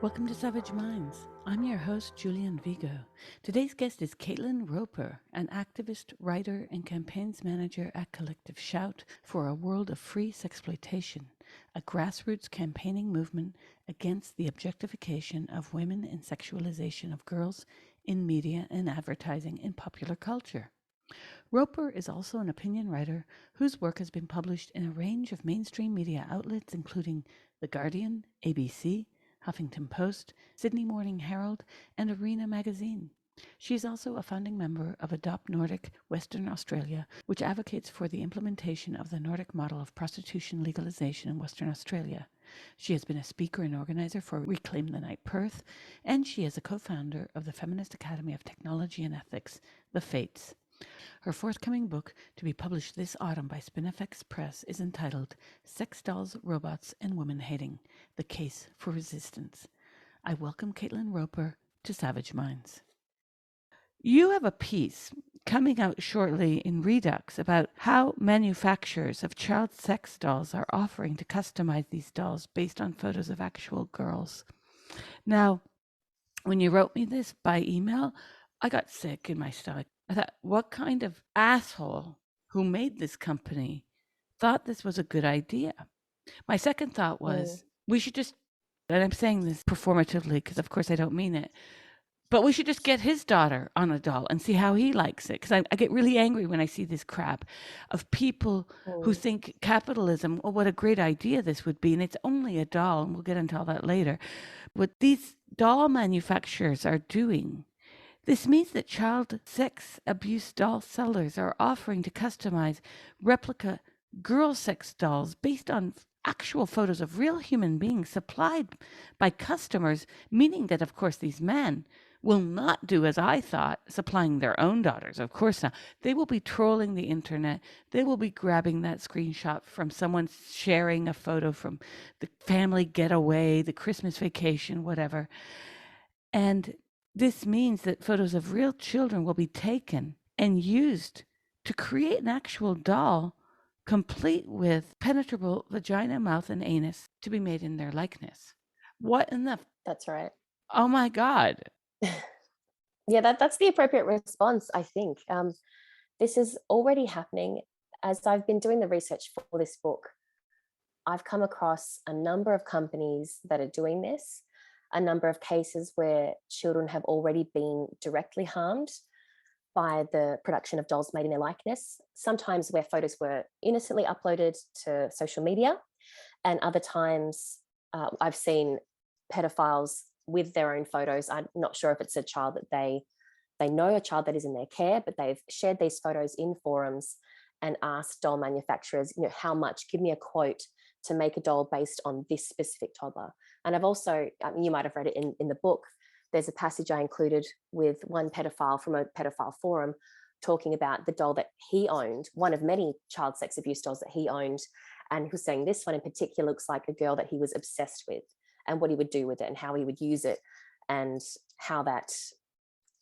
Welcome to Savage Minds. I'm your host, Julian Vigo. Today's guest is Caitlin Roper, an activist, writer, and campaigns manager at Collective Shout for a World of Free Sexploitation, a grassroots campaigning movement against the objectification of women and sexualization of girls in media and advertising in popular culture. Roper is also an opinion writer whose work has been published in a range of mainstream media outlets, including The Guardian, ABC, Huffington Post, Sydney Morning Herald, and Arena Magazine. She is also a founding member of Adopt Nordic Western Australia, which advocates for the implementation of the Nordic model of prostitution legalization in Western Australia. She has been a speaker and organizer for Reclaim the Night Perth, and she is a co-founder of the Feminist Academy of Technology and Ethics, The Fates. Her forthcoming book, to be published this autumn by Spinifex Press, is entitled Sex Dolls, Robots, and Women Hating: The Case for Resistance. I welcome Caitlin Roper to Savage Minds. You have a piece coming out shortly in Redux about how manufacturers of child sex dolls are offering to customize these dolls based on photos of actual girls. Now, when you wrote me this by email, I got sick in my stomach. I thought, what kind of asshole who made this company thought this was a good idea? My second thought was, we should just, and I'm saying this performatively because, of course, I don't mean it, but we should just get his daughter on a doll and see how he likes it. Because I get really angry when I see this crap of people who think capitalism, oh, what a great idea this would be. And it's only a doll, and we'll get into all that later. What these doll manufacturers are doing, this means that child sex abuse doll sellers are offering to customize replica girl sex dolls based on actual photos of real human beings supplied by customers, meaning that, of course, these men will not do as I thought, supplying their own daughters. Of course not. They will be trolling the internet. They will be grabbing that screenshot from someone sharing a photo from the family getaway, the Christmas vacation, whatever. And this means that photos of real children will be taken and used to create an actual doll complete with penetrable vagina, mouth, and anus to be made in their likeness. What in the? That's right. Oh my God. Yeah, that's the appropriate response, I think. This is already happening. As I've been doing the research for this book, I've come across a number of companies that are doing this, a number of cases where children have already been directly harmed by the production of dolls made in their likeness, sometimes where photos were innocently uploaded to social media, and other times I've seen pedophiles with their own photos. I'm not sure if it's a child that they know, a child that is in their care, but they've shared these photos in forums and asked doll manufacturers, how much, give me a quote to make a doll based on this specific toddler. And I've also, you might have read it in the book, there's a passage I included with one pedophile from a pedophile forum talking about the doll that he owned, one of many child sex abuse dolls that he owned. And he was saying this one in particular looks like a girl that he was obsessed with, and what he would do with it and how he would use it, and how that,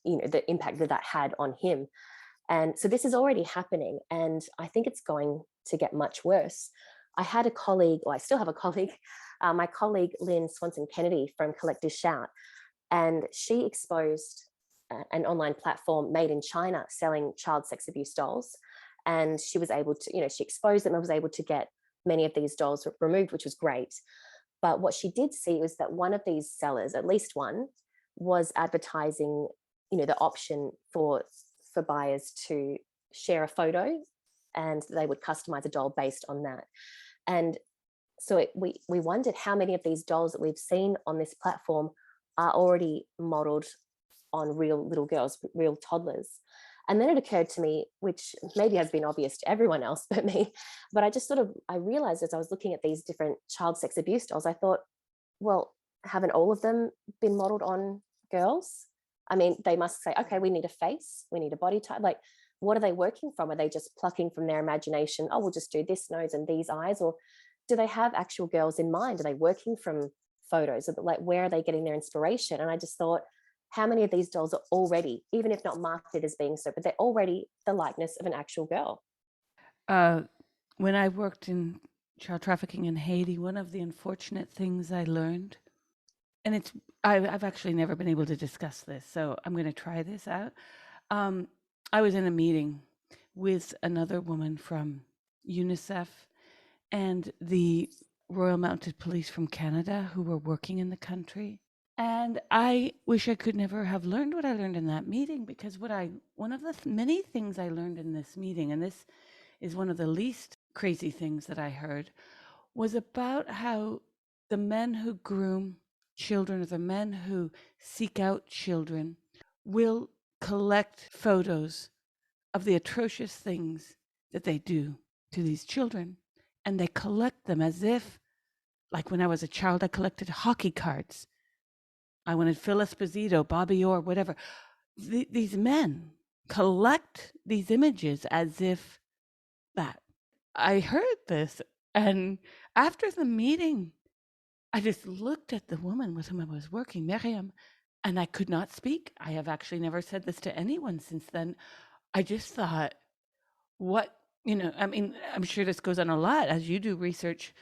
the impact that had on him. And so this is already happening, and I think it's going to get much worse. I had a colleague, or I still have a colleague, my colleague Lynn Swanson Kennedy from Collective Shout, and she exposed an online platform made in China selling child sex abuse dolls. And she was able to, she exposed them and was able to get many of these dolls removed, which was great. But what she did see was that one of these sellers, at least one, was advertising, the option for buyers to share a photo, and they would customize a doll based on that. And so we wondered how many of these dolls that we've seen on this platform are already modeled on real little girls, real toddlers. And then it occurred to me, which maybe has been obvious to everyone else but me, but I realized as I was looking at these different child sex abuse dolls, I thought, well, haven't all of them been modeled on girls? I mean, they must say, okay, we need a face, we need a body type. Like, what are they working from? Are they just plucking from their imagination? Oh, we'll just do this nose and these eyes. Or do they have actual girls in mind? Are they working from photos? Like, where are they getting their inspiration? And I just thought, how many of these dolls are already, even if not marketed as being so, but they're already the likeness of an actual girl? When I worked in child trafficking in Haiti, one of the unfortunate things I learned, and I've actually never been able to discuss this, so I'm going to try this out. I was in a meeting with another woman from UNICEF and the Royal Mounted Police from Canada who were working in the country. And I wish I could never have learned what I learned in that meeting, because one of the many things I learned in this meeting, and this is one of the least crazy things that I heard, was about how the men who groom children, or the men who seek out children, will collect photos of the atrocious things that they do to these children. And they collect them as if, like when I was a child, I collected hockey cards. I wanted Phil Esposito, Bobby Orr, whatever. These men collect these images as if that. I heard this, and after the meeting, I just looked at the woman with whom I was working, Miriam, and I could not speak. I have actually never said this to anyone since then. I just thought, what, I mean, I'm sure this goes on a lot as you do research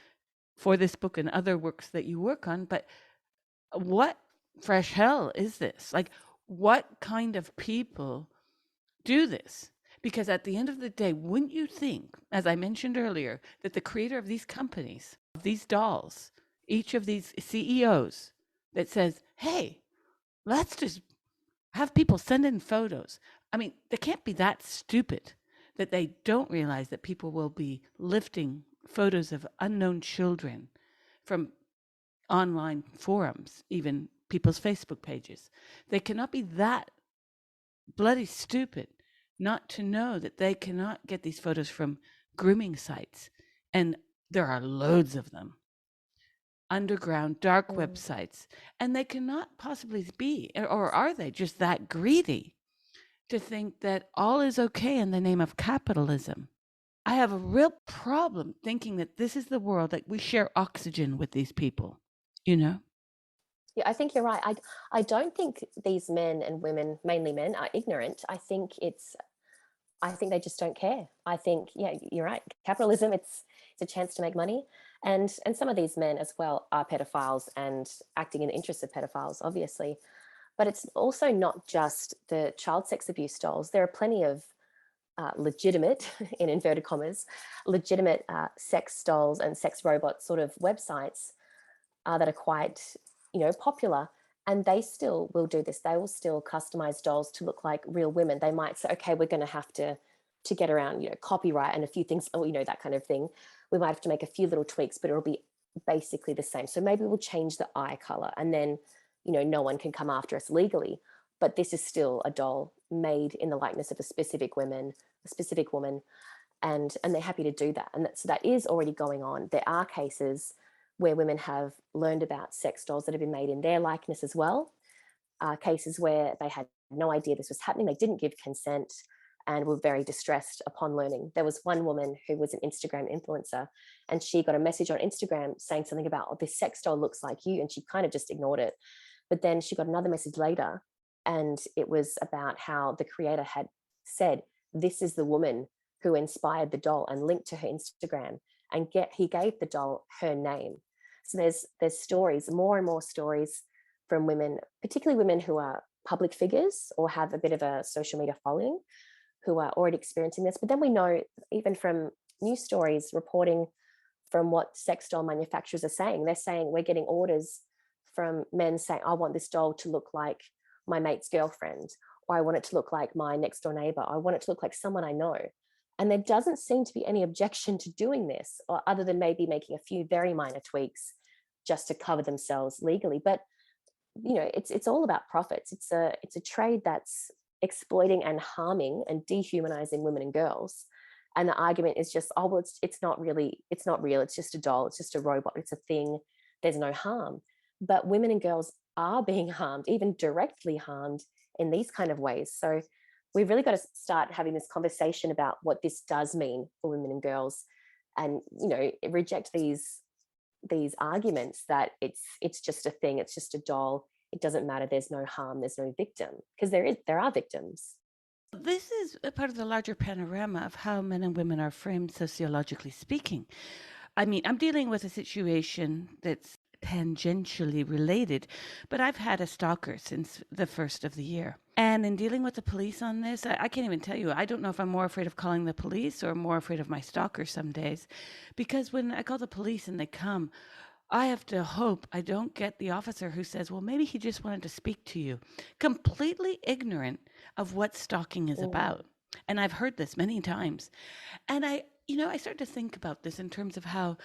for this book and other works that you work on, but what fresh hell is this? Like, what kind of people do this? Because at the end of the day, wouldn't you think, as I mentioned earlier, that the creator of these companies, of these dolls, each of these CEOs that says, hey, let's just have people send in photos. I mean, they can't be that stupid that they don't realize that people will be lifting photos of unknown children from online forums, even people's Facebook pages. They cannot be that bloody stupid not to know that they cannot get these photos from grooming sites. And there are loads of them. Underground, dark websites. And they cannot possibly be, or are they just that greedy to think that all is okay in the name of capitalism? I have a real problem thinking that this is the world, that we share oxygen with these people, Yeah, I think you're right. I don't think these men and women, mainly men, are ignorant. I think they just don't care. I think, yeah, you're right. Capitalism, it's a chance to make money. And some of these men as well are pedophiles and acting in the interests of pedophiles, obviously. But it's also not just the child sex abuse dolls. There are plenty of legitimate, in inverted commas, legitimate sex dolls and sex robot sort of websites that are quite, popular. And they still will do this. They will still customize dolls to look like real women. They might say, okay, we're going to have to get around, copyright and a few things, that kind of thing. We might have to make a few little tweaks, but it'll be basically the same. So maybe we'll change the eye color, and then, no one can come after us legally. But this is still a doll made in the likeness of a specific woman, and they're happy to do that. And so that is already going on. There are cases where women have learned about sex dolls that have been made in their likeness as well. Cases where they had no idea this was happening, they didn't give consent, and were very distressed upon learning. There was one woman who was an Instagram influencer, and she got a message on Instagram saying something about, oh, this sex doll looks like you, and she kind of just ignored it. But then she got another message later, and it was about how the creator had said, this is the woman who inspired the doll, and linked to her Instagram, and he gave the doll her name. So there's stories, more and more stories from women, particularly women who are public figures or have a bit of a social media following, who are already experiencing this. But then we know, even from news stories reporting from what sex doll manufacturers are saying, they're saying, we're getting orders from men saying, I want this doll to look like my mate's girlfriend, or I want it to look like my next door neighbor, I want it to look like someone I know. And there doesn't seem to be any objection to doing this, or other than maybe making a few very minor tweaks just to cover themselves legally. But it's all about profits. It's a trade that's exploiting and harming and dehumanizing women and girls. And the argument is just, oh well, it's not real, it's just a doll, it's just a robot, it's a thing, there's no harm. But women and girls are being harmed, even directly harmed, in these kind of ways. So we've really got to start having this conversation about what this does mean for women and girls, and reject these arguments that it's just a thing, it's just a doll, it doesn't matter, there's no harm, there's no victim, because there are victims. This is a part of the larger panorama of how men and women are framed sociologically speaking. I mean, I'm dealing with a situation that's tangentially related, but I've had a stalker since the first of the year. And in dealing with the police on this, I can't even tell you. I don't know if I'm more afraid of calling the police or more afraid of my stalker some days. Because when I call the police and they come, I have to hope I don't get the officer who says, well, maybe he just wanted to speak to you, completely ignorant of what stalking is Mm. about. And I've heard this many times. And I started to think about this in terms of how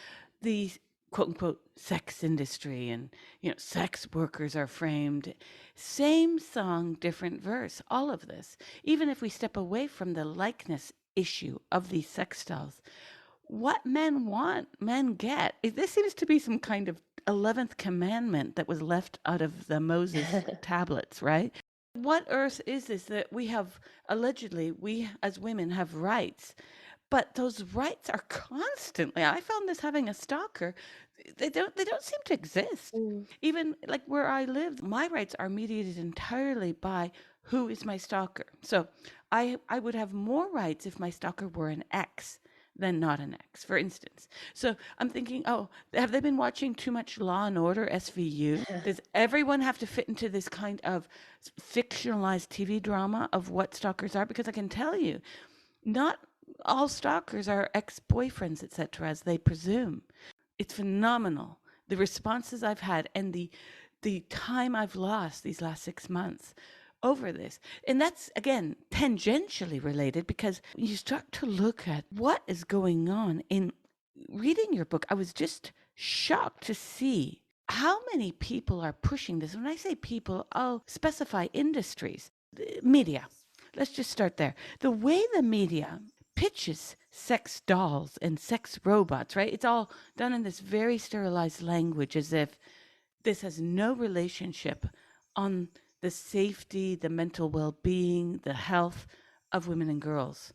the quote unquote sex industry and, sex workers are framed. Same song, different verse, all of this. Even if we step away from the likeness issue of these sex dolls, what men want, men get. This seems to be some kind of 11th commandment that was left out of the Moses tablets, right? What earth is this that we have, allegedly, we as women have rights, but those rights are constantly, I found this having a stalker, they don't seem to exist. Mm. Even like where I live, my rights are mediated entirely by who is my stalker. So I would have more rights if my stalker were an ex than not an ex, for instance. So I'm thinking, oh, have they been watching too much Law and Order SVU? Does everyone have to fit into this kind of fictionalized TV drama of what stalkers are? Because I can tell you, not all stalkers are ex-boyfriends, etc., as they presume. It's phenomenal, the responses I've had and the time I've lost these last 6 months over this. And that's, again, tangentially related, because you start to look at what is going on. In reading your book, I was just shocked to see how many people are pushing this. When I say people, I'll specify industries. The media. Let's just start there. The way the media pitches sex dolls and sex robots, right? It's all done in this very sterilized language, as if this has no relationship on the safety, the mental well-being, the health of women and girls,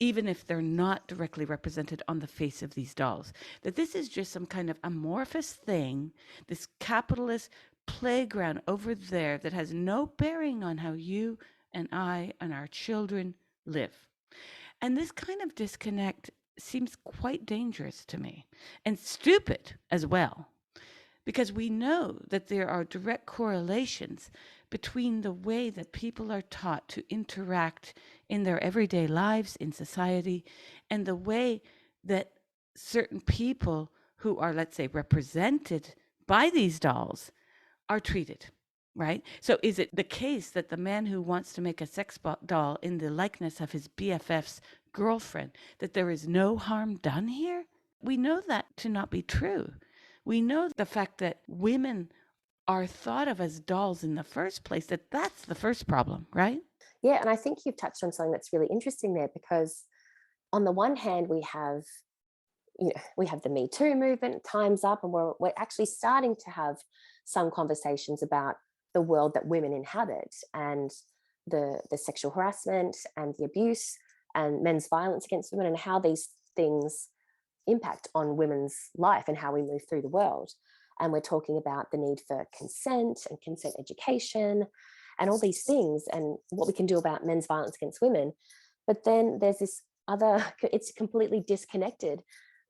even if they're not directly represented on the face of these dolls. That this is just some kind of amorphous thing, this capitalist playground over there that has no bearing on how you and I and our children live. And this kind of disconnect seems quite dangerous to me, and stupid as well, because we know that there are direct correlations between the way that people are taught to interact in their everyday lives in society and the way that certain people who are, let's say, represented by these dolls are treated. Right? So is it the case that the man who wants to make a sex doll in the likeness of his BFF's girlfriend, that there is no harm done here? We know that to not be true. We know the fact that women are thought of as dolls in the first place, that's the first problem, right? Yeah, and I think you've touched on something that's really interesting there, because on the one hand, we have the Me Too movement, Time's Up, and we're actually starting to have some conversations about the world that women inhabit, and the sexual harassment and the abuse and men's violence against women, and how these things impact on women's life and how we move through the world. And we're talking about the need for consent and consent education and all these things, and what we can do about men's violence against women. But then there's this other, it's completely disconnected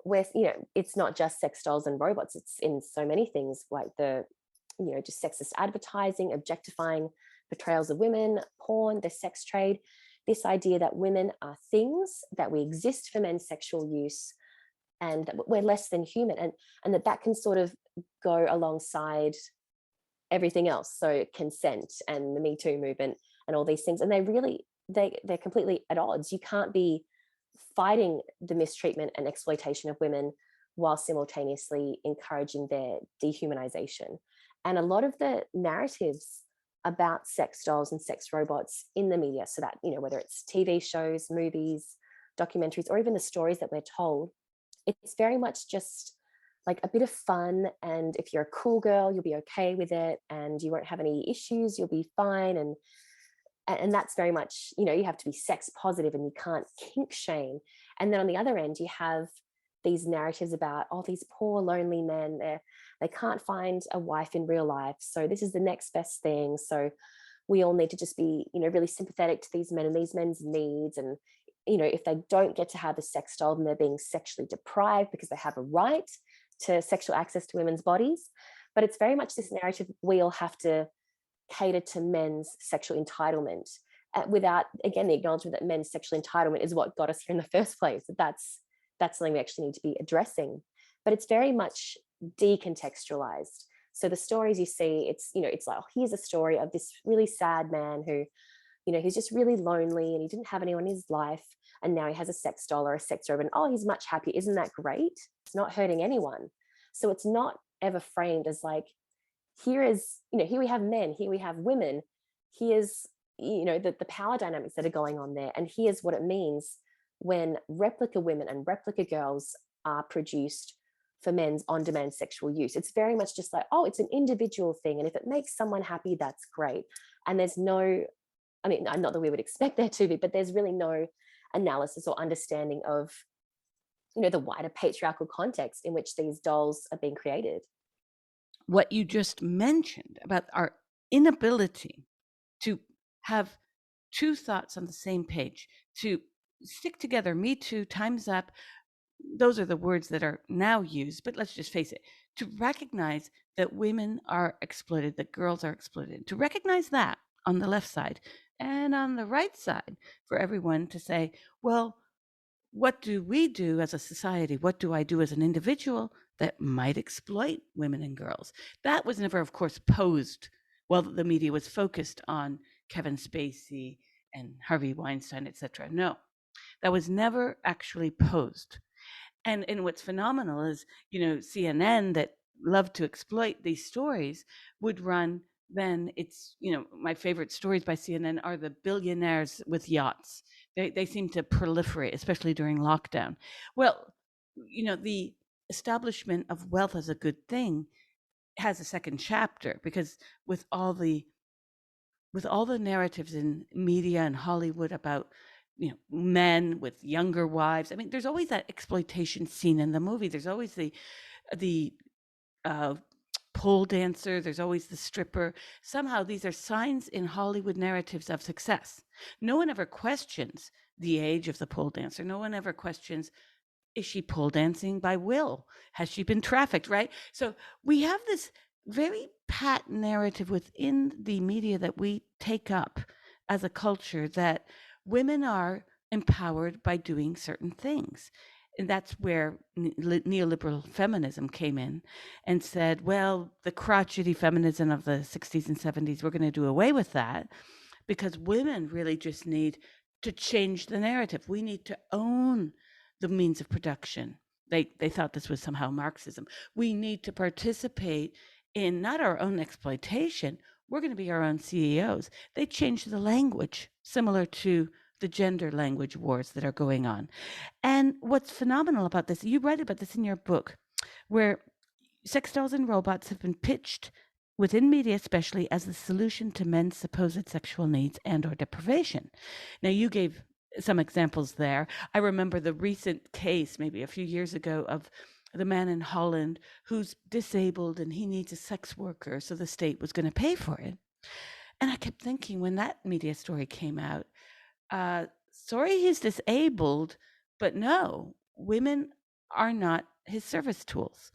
with, it's not just sex dolls and robots, it's in so many things, like just sexist advertising, objectifying portrayals of women, porn, the sex trade, this idea that women are things, that we exist for men's sexual use, and that we're less than human, and that can sort of go alongside everything else. So consent and the Me Too movement and all these things, and they're completely at odds. You can't be fighting the mistreatment and exploitation of women while simultaneously encouraging their dehumanization. And a lot of the narratives about sex dolls and sex robots in the media, so that, whether it's TV shows, movies, documentaries, or even the stories that we're told, it's very much just like a bit of fun. And if you're a cool girl, you'll be okay with it, and you won't have any issues, you'll be fine. And that's very much, you have to be sex positive and you can't kink shame. And then on the other end, you have these narratives about, oh, these poor lonely men, they can't find a wife in real life, so this is the next best thing. So we all need to just be, really sympathetic to these men and these men's needs. And if they don't get to have a sex doll, then they're being sexually deprived because they have a right to sexual access to women's bodies. But it's very much this narrative we all have to cater to men's sexual entitlement, without, again, the acknowledgement that men's sexual entitlement is what got us here in the first place. That's something we actually need to be addressing. But it's very much decontextualized. So the stories you see, it's like, oh, here's a story of this really sad man who, he's just really lonely and he didn't have anyone in his life. And now he has a sex doll or a sex robot. And, oh, he's much happier. Isn't that great? It's not hurting anyone. So it's not ever framed as like, here we have men, here we have women, here's, the power dynamics that are going on there. And here's what it means when replica women and replica girls are produced for men's on-demand sexual use. It's very much just like, oh, it's an individual thing. And if it makes someone happy, that's great. And there's no, not that we would expect there to be, but there's really no analysis or understanding of, the wider patriarchal context in which these dolls are being created. What you just mentioned about our inability to have two thoughts on the same page, to stick together, Me Too, Time's Up, those are the words that are now used, but let's just face it, to recognize that women are exploited, that girls are exploited, to recognize that on the left side, and on the right side for everyone to say, well, what do we do as a society? What do I do as an individual that might exploit women and girls? That was never, of course, posed while the media was focused on Kevin Spacey and Harvey Weinstein, etc. No, that was never actually posed. And what's phenomenal is, CNN, that loved to exploit these stories, would run, then it's, my favorite stories by CNN are the billionaires with yachts. They seem to proliferate, especially during lockdown. Well, the establishment of wealth as a good thing has a second chapter, because with all the narratives in media and Hollywood about men with younger wives. There's always that exploitation scene in the movie. There's always the pole dancer. There's always the stripper. Somehow these are signs in Hollywood narratives of success. No one ever questions the age of the pole dancer. No one ever questions, is she pole dancing by will? Has she been trafficked, right? So we have this very pat narrative within the media that we take up as a culture, that women are empowered by doing certain things. And that's where neoliberal feminism came in and said, well, the crotchety feminism of the 60s and 70s, we're going to do away with that, because women really just need to change the narrative. We need to own the means of production. They thought this was somehow Marxism. We need to participate in not our own exploitation. We're going to be our own CEOs. They changed the language, similar to the gender language wars that are going on. And what's phenomenal about this, you write about this in your book, where sex dolls and robots have been pitched within media especially as the solution to men's supposed sexual needs and or deprivation. Now, you gave some examples there. I remember the recent case, maybe a few years ago, of the man in Holland who's disabled and he needs a sex worker, so the state was going to pay for it. And I kept thinking, when that media story came out, sorry, he's disabled, but no, women are not his service tools.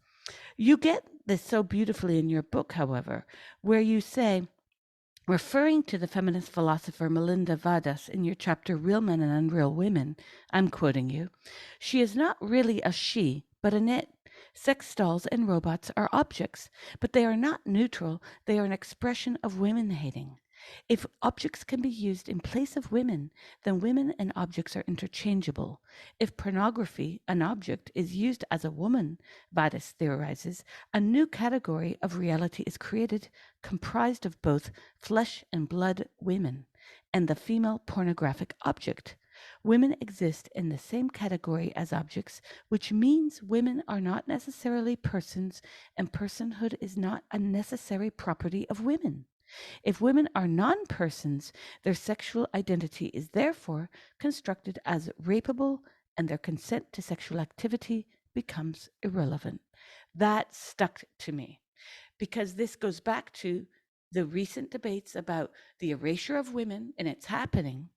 You get this so beautifully in your book, however, where you say, referring to the feminist philosopher Melinda Vadas in your chapter, Real Men and Unreal Women, I'm quoting you, she is not really a she, but an it. Sex dolls and robots are objects, but they are not neutral. They are an expression of women hating. If objects can be used in place of women, then women and objects are interchangeable. If pornography, an object, is used as a woman, Vadas theorizes, a new category of reality is created comprised of both flesh and blood women and the female pornographic object. Women exist in the same category as objects, which means women are not necessarily persons, and personhood is not a necessary property of women. If women are non-persons, their sexual identity is therefore constructed as rapeable, and their consent to sexual activity becomes irrelevant. That stuck to me, because this goes back to the recent debates about the erasure of women, and it's happening.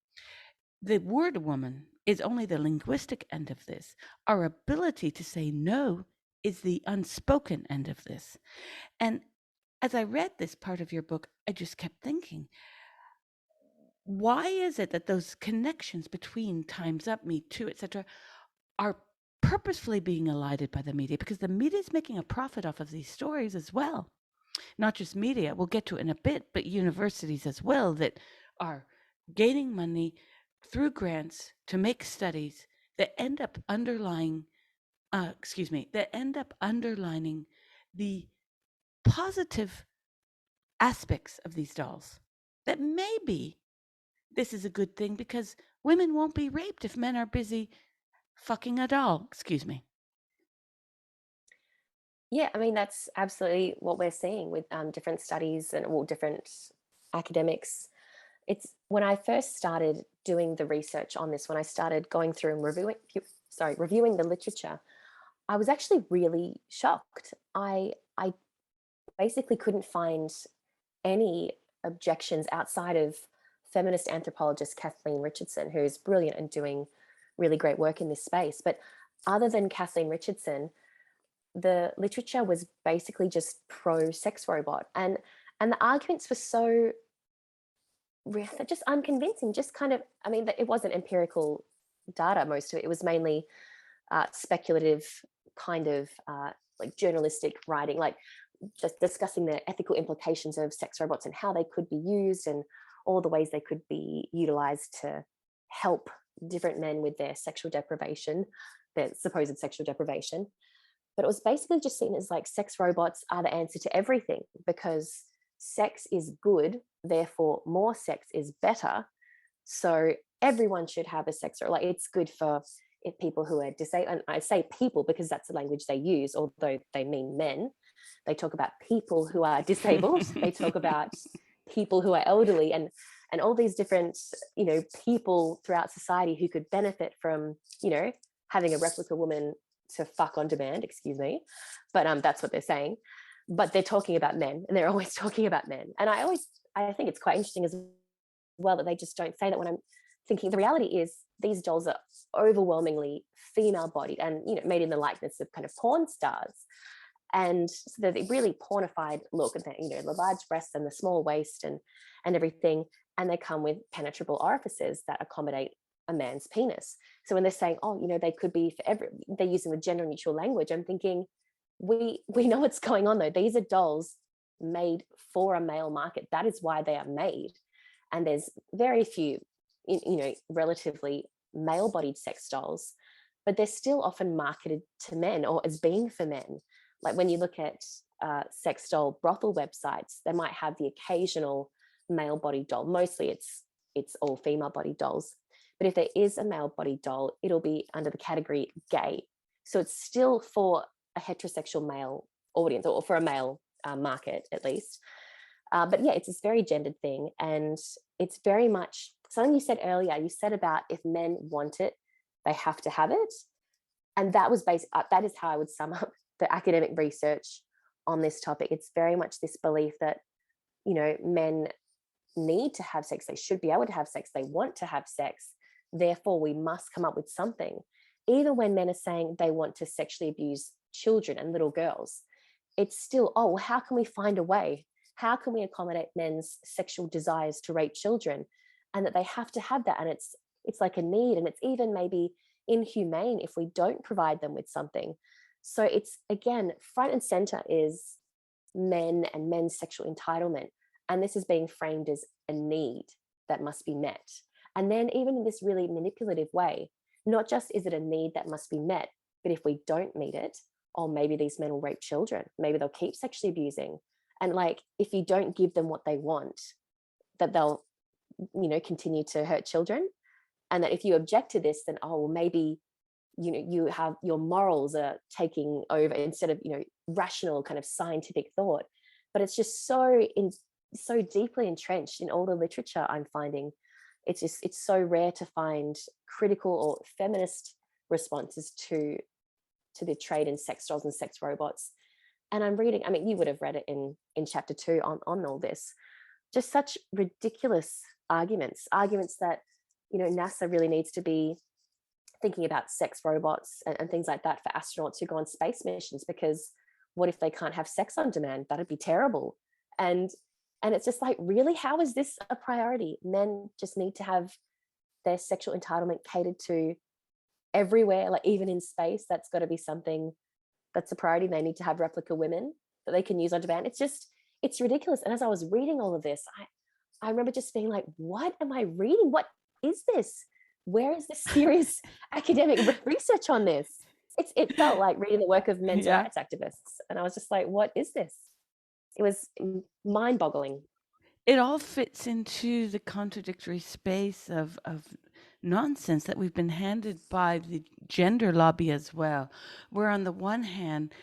The word woman is only the linguistic end of this. Our ability to say no is the unspoken end of this. And as I read this part of your book, I just kept thinking, why is it that those connections between Time's Up, Me Too, etc., are purposefully being elided by the media? Because the media is making a profit off of these stories as well. Not just media, we'll get to it in a bit, but universities as well, that are gaining money through grants to make studies that end up underlining the positive aspects of these dolls. That maybe this is a good thing because women won't be raped if men are busy fucking a doll. Excuse me. Yeah, I mean, that's absolutely what we're seeing with different studies and all different academics. It's when I first started doing the research on this, when I started going through and reviewing the literature, I was actually really shocked. I basically couldn't find any objections outside of feminist anthropologist Kathleen Richardson, who's brilliant and doing really great work in this space. But other than Kathleen Richardson, the literature was basically just pro sex robot, and the arguments were so just unconvincing. Just kind of, I mean, it wasn't empirical data. Most of it was mainly speculative, kind of like journalistic writing, like just discussing the ethical implications of sex robots and how they could be used and all the ways they could be utilized to help different men with their sexual deprivation, their supposed sexual deprivation. But it was basically just seen as like sex robots are the answer to everything because sex is good, therefore more sex is better. So everyone should have a sex robot. Like it's good for people who are disabled. And I say people because that's the language they use, although they mean men. They talk about people who are disabled. They talk about people who are elderly and all these different, people throughout society who could benefit from, having a replica woman to fuck on demand, excuse me. But that's what they're saying. But they're talking about men, and they're always talking about men. And I think it's quite interesting as well that they just don't say that. When I'm thinking, the reality is these dolls are overwhelmingly female bodied and, made in the likeness of kind of porn stars. And so the really pornified look, and the large breasts and the small waist and everything. And they come with penetrable orifices that accommodate a man's penis. So when they're saying, oh, they could be for they're using the gender neutral language. I'm thinking, we know what's going on though. These are dolls made for a male market. That is why they are made. And there's very few, relatively male bodied sex dolls, but they're still often marketed to men or as being for men. Like when you look at sex doll brothel websites, they might have the occasional male bodied doll. Mostly it's all female bodied dolls. But if there is a male bodied doll, it'll be under the category gay. So it's still for a heterosexual male audience, or for a male market at least. But yeah, it's this very gendered thing. And it's very much something you said earlier. You said about if men want it, they have to have it. And that was that is how I would sum up the academic research on this topic. It's very much this belief that, men need to have sex. They should be able to have sex. They want to have sex. Therefore, we must come up with something. Even when men are saying they want to sexually abuse children and little girls, it's still, oh, well, how can we find a way? How can we accommodate men's sexual desires to rape children? And that they have to have that. And it's like a need. And it's even maybe inhumane if we don't provide them with something. So it's, again, front and center is men and men's sexual entitlement. And this is being framed as a need that must be met. And then even in this really manipulative way, not just is it a need that must be met, but if we don't meet it, oh, maybe these men will rape children. Maybe they'll keep sexually abusing. And like, if you don't give them what they want, that they'll, continue to hurt children. And that if you object to this, then, oh, well, maybe, you have your morals are taking over instead of, rational kind of scientific thought. But it's just so deeply entrenched in all the literature I'm finding. It's so rare to find critical or feminist responses to the trade in sex dolls and sex robots. And I'm reading, I mean, you would have read it in chapter 2 on all this, just such ridiculous arguments that, NASA really needs to be thinking about sex robots and things like that for astronauts who go on space missions, because what if they can't have sex on demand? That'd be terrible. And it's just like, really, how is this a priority? Men just need to have their sexual entitlement catered to everywhere, like even in space. That's got to be something that's a priority. They need to have replica women that they can use on demand. It's just, it's ridiculous. And as I was reading all of this, I remember just being like, what am I reading? What is this? Where is the serious academic research on this? It felt like reading the work of men's Yeah. rights activists. And I was just like, what is this? It was mind boggling. It all fits into the contradictory space of nonsense that we've been handed by the gender lobby as well, where on the one hand,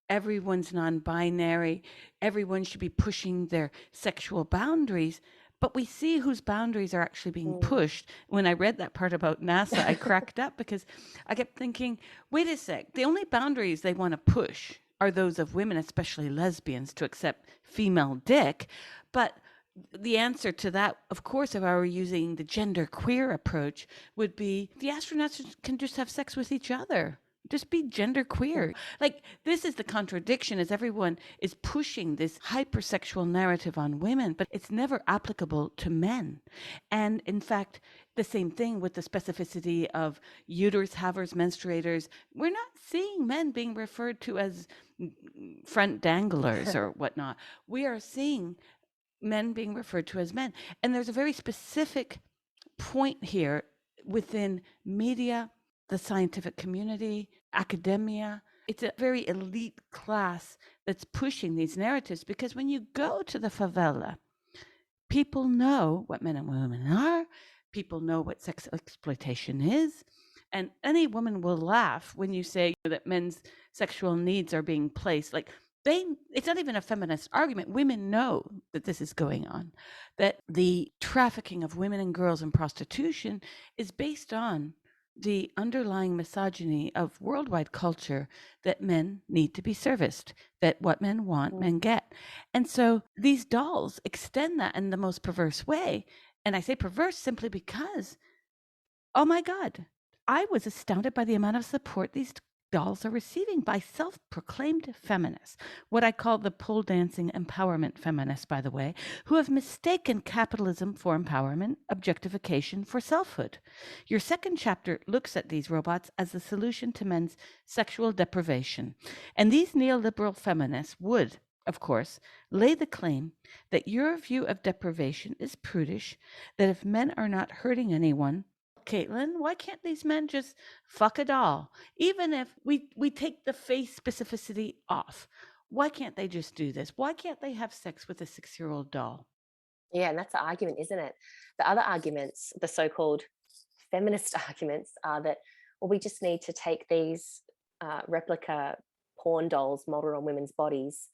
everyone's non-binary, everyone should be pushing their sexual boundaries, but we see whose boundaries are actually being pushed. When I read that part about NASA, I cracked up because I kept thinking, wait a sec, the only boundaries they want to push are those of women, especially lesbians, to accept female dick. But the answer to that, of course, if I were using the gender queer approach, would be the astronauts can just have sex with each other. Just be gender queer. Like, this is the contradiction, is everyone is pushing this hypersexual narrative on women, but it's never applicable to men. And in fact, the same thing with the specificity of uterus havers, menstruators. We're not seeing men being referred to as front danglers or whatnot. We are seeing men being referred to as men. And there's a very specific point here within media, the scientific community, academia. It's a very elite class that's pushing these narratives, because when you go to the favela, people know what men and women are. People know what sex exploitation is. And any woman will laugh when you say that men's sexual needs are being placed. Like, it's not even a feminist argument. Women know that this is going on, that the trafficking of women and girls in prostitution is based on the underlying misogyny of worldwide culture, that men need to be serviced, that what men want, men get. And so these dolls extend that in the most perverse way. And I say perverse simply because, oh my God, I was astounded by the amount of support these dolls are receiving by self-proclaimed feminists, what I call the pole dancing empowerment feminists, by the way, who have mistaken capitalism for empowerment, objectification for selfhood. Your second chapter looks at these robots as the solution to men's sexual deprivation. And these neoliberal feminists would, of course, lay the claim that your view of deprivation is prudish, that if men are not hurting anyone, Caitlin, why can't these men just fuck a doll? Even if we take the face specificity off, why can't they just do this? Why can't they have sex with a 6-year-old doll? Yeah, and that's the argument, isn't it? The other arguments, the so-called feminist arguments, are that, well, we just need to take these replica porn dolls modeled on women's bodies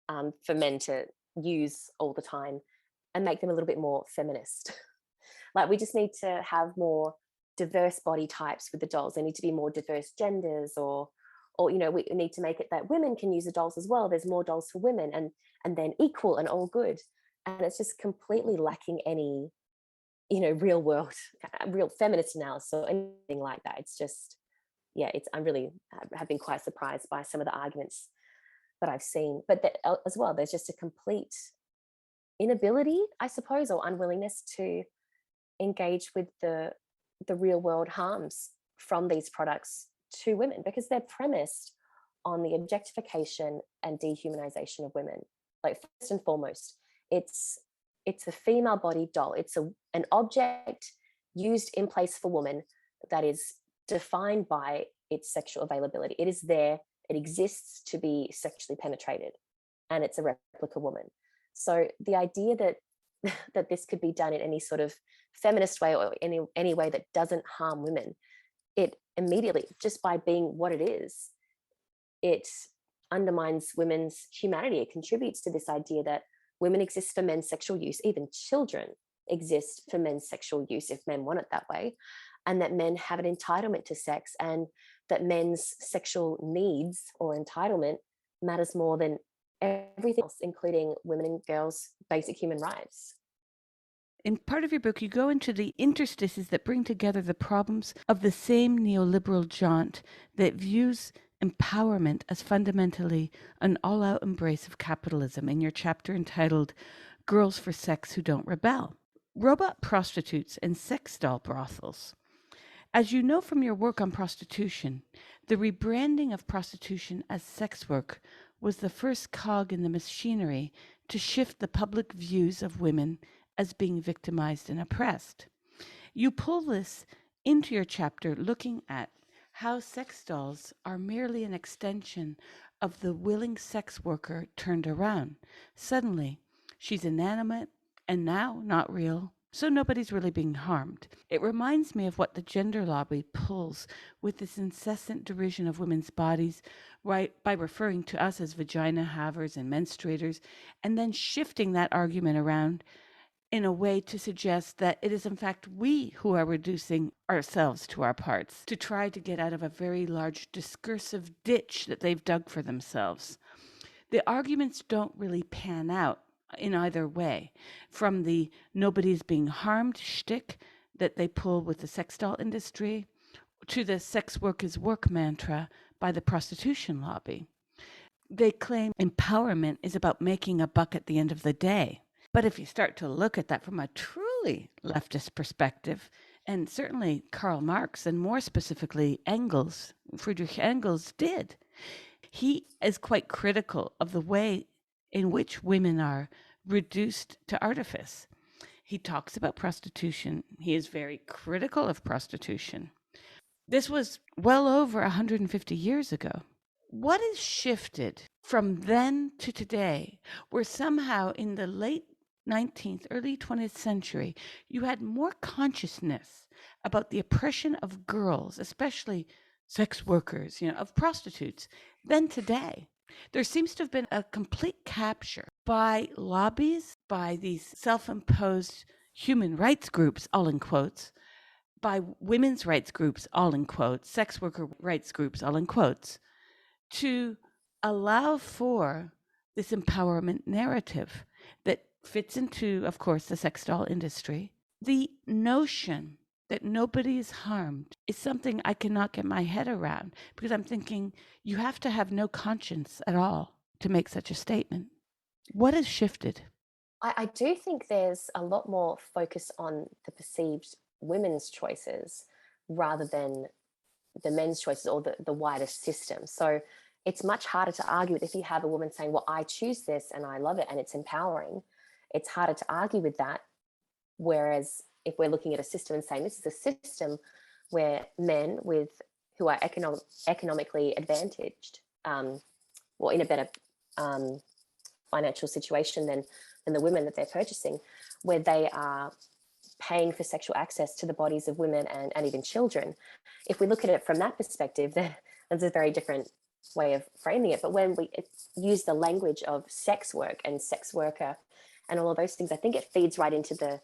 for men to use all the time and make them a little bit more feminist. Like, we just need to have more diverse body types with the dolls. They need to be more diverse genders, or we need to make it that women can use the dolls as well. There's more dolls for women, and then equal and all good. And it's just completely lacking any, real world, real feminist analysis or anything like that. It's just, yeah, I'm really have been quite surprised by some of the arguments that I've seen. But that, as well, there's just a complete inability, I suppose, or unwillingness to engage with the real world harms from these products to women, because they're premised on the objectification and dehumanization of women. Like, first and foremost, it's a female bodied doll. It's an object used in place for women that is defined by its sexual availability. It is there, it exists to be sexually penetrated, and it's a replica woman. So the idea that this could be done in any sort of feminist way, or any way that doesn't harm women, it immediately, just by being what it is, it undermines women's humanity. It contributes to this idea that women exist for men's sexual use, even children exist for men's sexual use if men want it that way, and that men have an entitlement to sex, and that men's sexual needs or entitlement matters more than everything else, including women and girls' basic human rights. In part of your book, you go into the interstices that bring together the problems of the same neoliberal jaunt that views empowerment as fundamentally an all-out embrace of capitalism in your chapter entitled Girls for Sex Who Don't Rebel. Robot prostitutes and sex doll brothels. As you know from your work on prostitution, the rebranding of prostitution as sex work was the first cog in the machinery to shift the public views of women as being victimized and oppressed. You pull this into your chapter looking at how sex dolls are merely an extension of the willing sex worker turned around. Suddenly, she's inanimate and now not real, so nobody's really being harmed. It reminds me of what the gender lobby pulls with this incessant derision of women's bodies, right, by referring to us as vagina havers and menstruators, and then shifting that argument around in a way to suggest that it is in fact we who are reducing ourselves to our parts to try to get out of a very large discursive ditch that they've dug for themselves. The arguments don't really pan out in either way, from the nobody's being harmed shtick that they pull with the sex doll industry to the sex work is work mantra by the prostitution lobby. They claim empowerment is about making a buck at the end of the day. But if you start to look at that from a truly leftist perspective, and certainly Karl Marx, and more specifically Engels, Friedrich Engels did, he is quite critical of the way in which women are reduced to artifice. He talks about prostitution. He is very critical of prostitution. This was well over 150 years ago. What has shifted from then to today, where somehow in the late 19th, early 20th century, you had more consciousness about the oppression of girls, especially sex workers, of prostitutes, than today? There seems to have been a complete capture by lobbies, by these self-imposed human rights groups, all in quotes, by women's rights groups, all in quotes, sex worker rights groups, all in quotes, to allow for this empowerment narrative that fits into, of course, the sex doll industry. The notion that nobody is harmed is something I cannot get my head around, because I'm thinking you have to have no conscience at all to make such a statement. What has shifted? I do think there's a lot more focus on the perceived women's choices rather than the men's choices or the wider system. So it's much harder to argue with if you have a woman saying, well, I choose this and I love it and it's empowering. It's harder to argue with that. Whereas if we're looking at a system and saying this is a system where men who are economically advantaged, or in a better financial situation than the women that they're purchasing, where they are paying for sexual access to the bodies of women and even children. If we look at it from that perspective, then that's a very different way of framing it. But when we use the language of sex work and sex worker and all of those things, I think it feeds right into the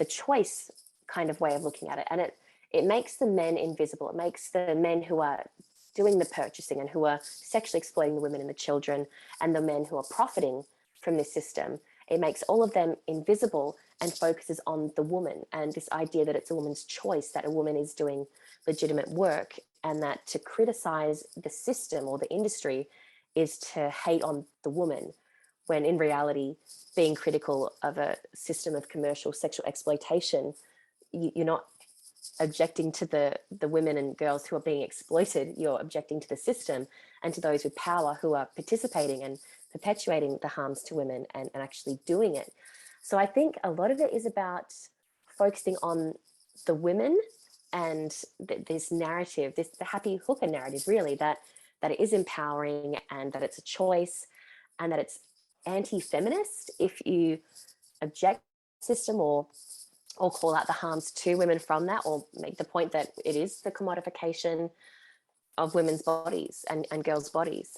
choice kind of way of looking at it. And it makes the men invisible. It makes the men who are doing the purchasing and who are sexually exploiting the women and the children and the men who are profiting from this system, it makes all of them invisible and focuses on the woman and this idea that it's a woman's choice, that a woman is doing legitimate work, and that to criticize the system or the industry is to hate on the woman, when in reality, being critical of a system of commercial sexual exploitation, you're not objecting to the women and girls who are being exploited, you're objecting to the system and to those with power who are participating and perpetuating the harms to women and actually doing it. So I think a lot of it is about focusing on the women and this narrative, the happy hooker narrative, really, that it is empowering and that it's a choice and that it's anti-feminist if you object to the system or call out the harms to women from that, or make the point that it is the commodification of women's bodies and girls' bodies,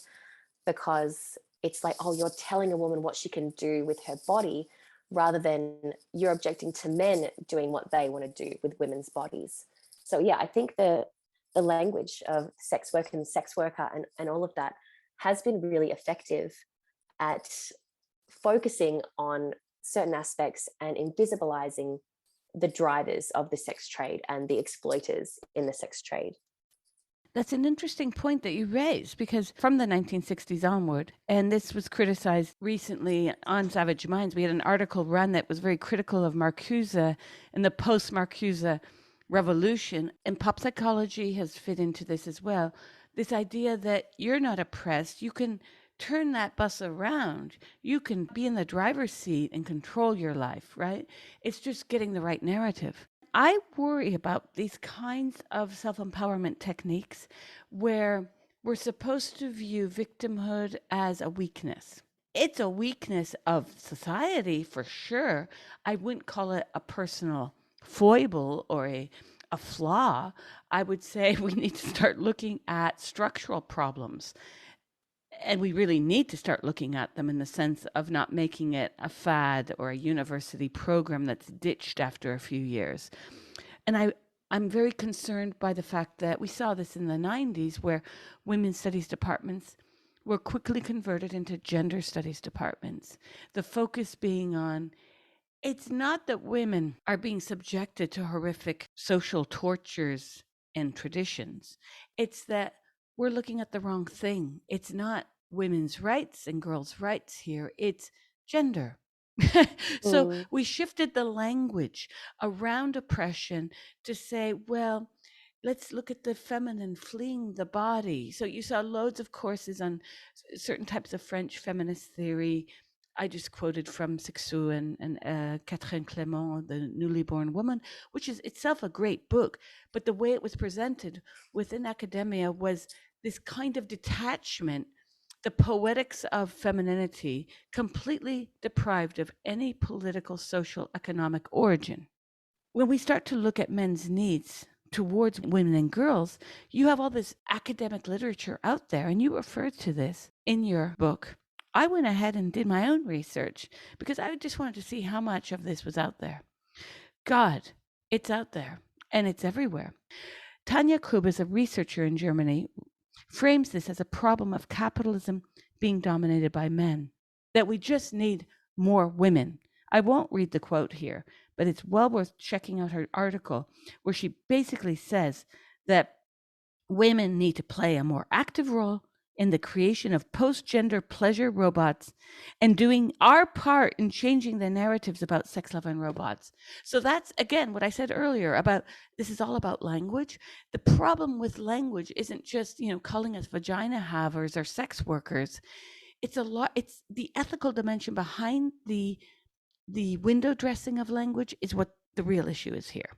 because it's like, oh, you're telling a woman what she can do with her body rather than you're objecting to men doing what they want to do with women's bodies. So yeah, I think the language of sex work and sex worker and all of that has been really effective at focusing on certain aspects and invisibilizing the drivers of the sex trade and the exploiters in the sex trade. That's an interesting point that you raised because from the 1960s onward, and this was criticized recently on Savage Minds, we had an article run that was very critical of Marcuse and the post Marcuse revolution, and pop psychology has fit into this as well. This idea that you're not oppressed, you can turn that bus around, you can be in the driver's seat and control your life, right? It's just getting the right narrative. I worry about these kinds of self empowerment techniques where we're supposed to view victimhood as a weakness. It's a weakness of society for sure. I wouldn't call it a personal foible or a flaw. I would say we need to start looking at structural problems. And we really need to start looking at them in the sense of not making it a fad or a university program that's ditched after a few years. And I'm very concerned by the fact that we saw this in the 90s where women's studies departments were quickly converted into gender studies departments. The focus being on it's not that women are being subjected to horrific social tortures and traditions. It's that we're looking at the wrong thing. It's not women's rights and girls' rights here, it's gender. So Mm. we shifted the language around oppression to say, well, let's look at the feminine fleeing the body. So you saw loads of courses on certain types of French feminist theory. I just quoted from Sixou and Catherine Clément, The Newly Born Woman, which is itself a great book. But the way it was presented within academia was this kind of detachment, the poetics of femininity, completely deprived of any political, social, economic origin. When we start to look at men's needs towards women and girls, you have all this academic literature out there, and you referred to this in your book. I went ahead and did my own research because I just wanted to see how much of this was out there. God, it's out there and it's everywhere. Tanja Krug is a researcher in Germany, frames this as a problem of capitalism being dominated by men, that we just need more women. I won't read the quote here, but it's well worth checking out her article where she basically says that women need to play a more active role in the creation of post-gender pleasure robots and doing our part in changing the narratives about sex, love, and robots. So that's, again, what I said earlier about this is all about language. The problem with language isn't just, calling us vagina havers or sex workers. It's a lot. It's the ethical dimension behind the window dressing of language is what the real issue is here.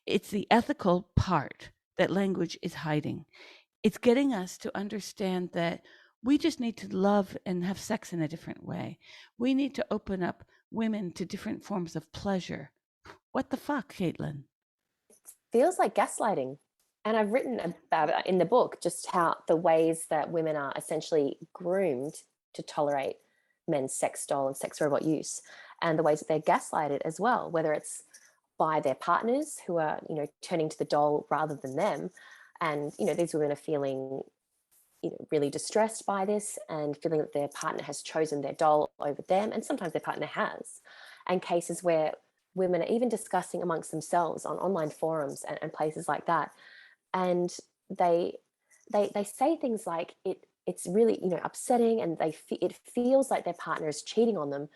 It's the ethical part that language is hiding. It's getting us to understand that we just need to love and have sex in a different way. We need to open up women to different forms of pleasure. What the fuck, Caitlin? Feels like gaslighting. And I've written about it in the book, just how the ways that women are essentially groomed to tolerate men's sex doll and sex robot use, and the ways that they're gaslighted as well, whether it's by their partners who are, turning to the doll rather than them. And, these women are feeling, really distressed by this and feeling that their partner has chosen their doll over them. And sometimes their partner has. And cases where women are even discussing amongst themselves on online forums and places like that. And they say things like it's really, upsetting, and it feels like their partner is cheating on them,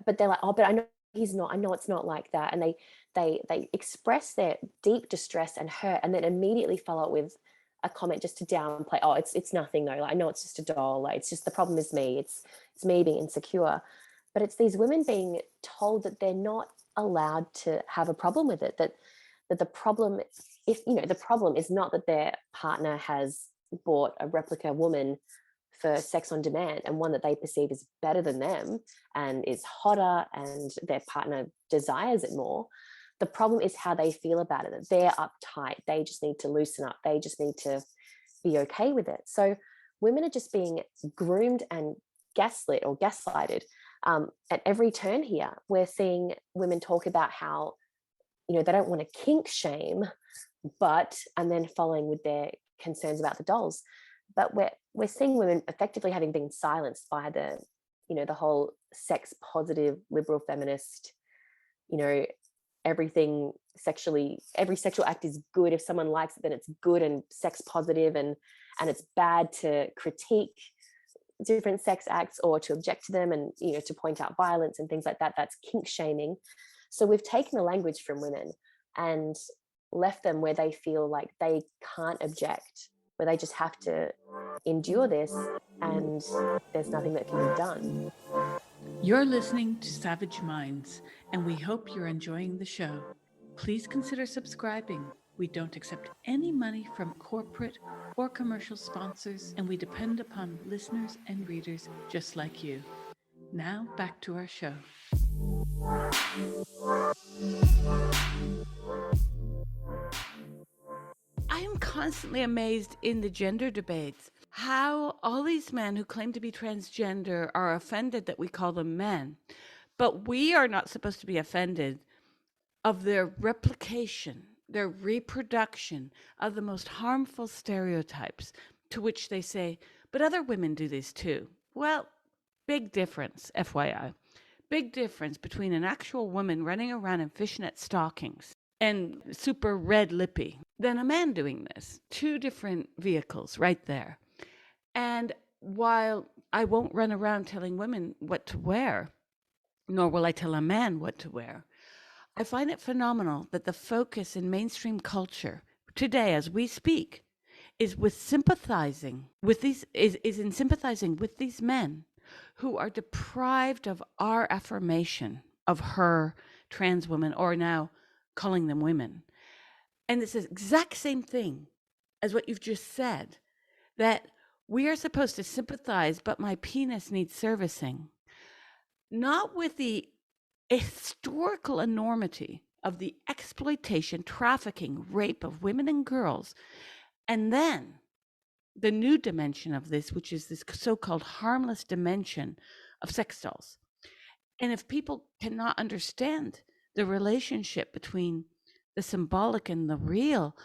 but they're like, oh, but I know he's not. I know it's not like that. And they express their deep distress and hurt, and then immediately follow up with a comment just to downplay. Oh, it's nothing though. Like, I know it's just a doll. Like, it's just the problem is me. It's me being insecure. But it's these women being told that they're not allowed to have a problem with it. That the problem, if the problem is not that their partner has bought a replica woman for sex on demand, and one that they perceive is better than them and is hotter, and their partner desires it more. The problem is how they feel about it, that they're uptight. They just need to loosen up. They just need to be okay with it. So women are just being groomed and gaslit or gaslighted at every turn here. We're seeing women talk about how, they don't want to kink shame, and then following with their concerns about the dolls. But we're seeing women effectively having been silenced by the whole sex positive, liberal feminist, you know, everything sexually, every sexual act is good. If someone likes it, then it's good and sex positive, and it's bad to critique different sex acts or to object to them, and to point out violence and things like that. That's kink shaming. So we've taken the language from women and left them where they feel like they can't object, where they just have to endure this, and there's nothing that can be done. You're listening to Savage Minds, and we hope you're enjoying the show. Please consider subscribing. We don't accept any money from corporate or commercial sponsors, and we depend upon listeners and readers just like you. Now, back to our show. I am constantly amazed in the gender debates how all these men who claim to be transgender are offended that we call them men. But we are not supposed to be offended of their replication, their reproduction of the most harmful stereotypes, to which they say, but other women do this too. Well, big difference, FYI. Big difference between an actual woman running around in fishnet stockings and super red lippy than a man doing this. Two different vehicles right there. And while I won't run around telling women what to wear, nor will I tell a man what to wear, I find it phenomenal that the focus in mainstream culture today, as we speak, is in sympathizing with these men who are deprived of our affirmation of her, trans women, or now calling them women. And it's the exact same thing as what you've just said, that we are supposed to sympathize, but my penis needs servicing. Not with the historical enormity of the exploitation, trafficking, rape of women and girls, and then the new dimension of this, which is this so-called harmless dimension of sex dolls. And if people cannot understand the relationship between the symbolic and the real,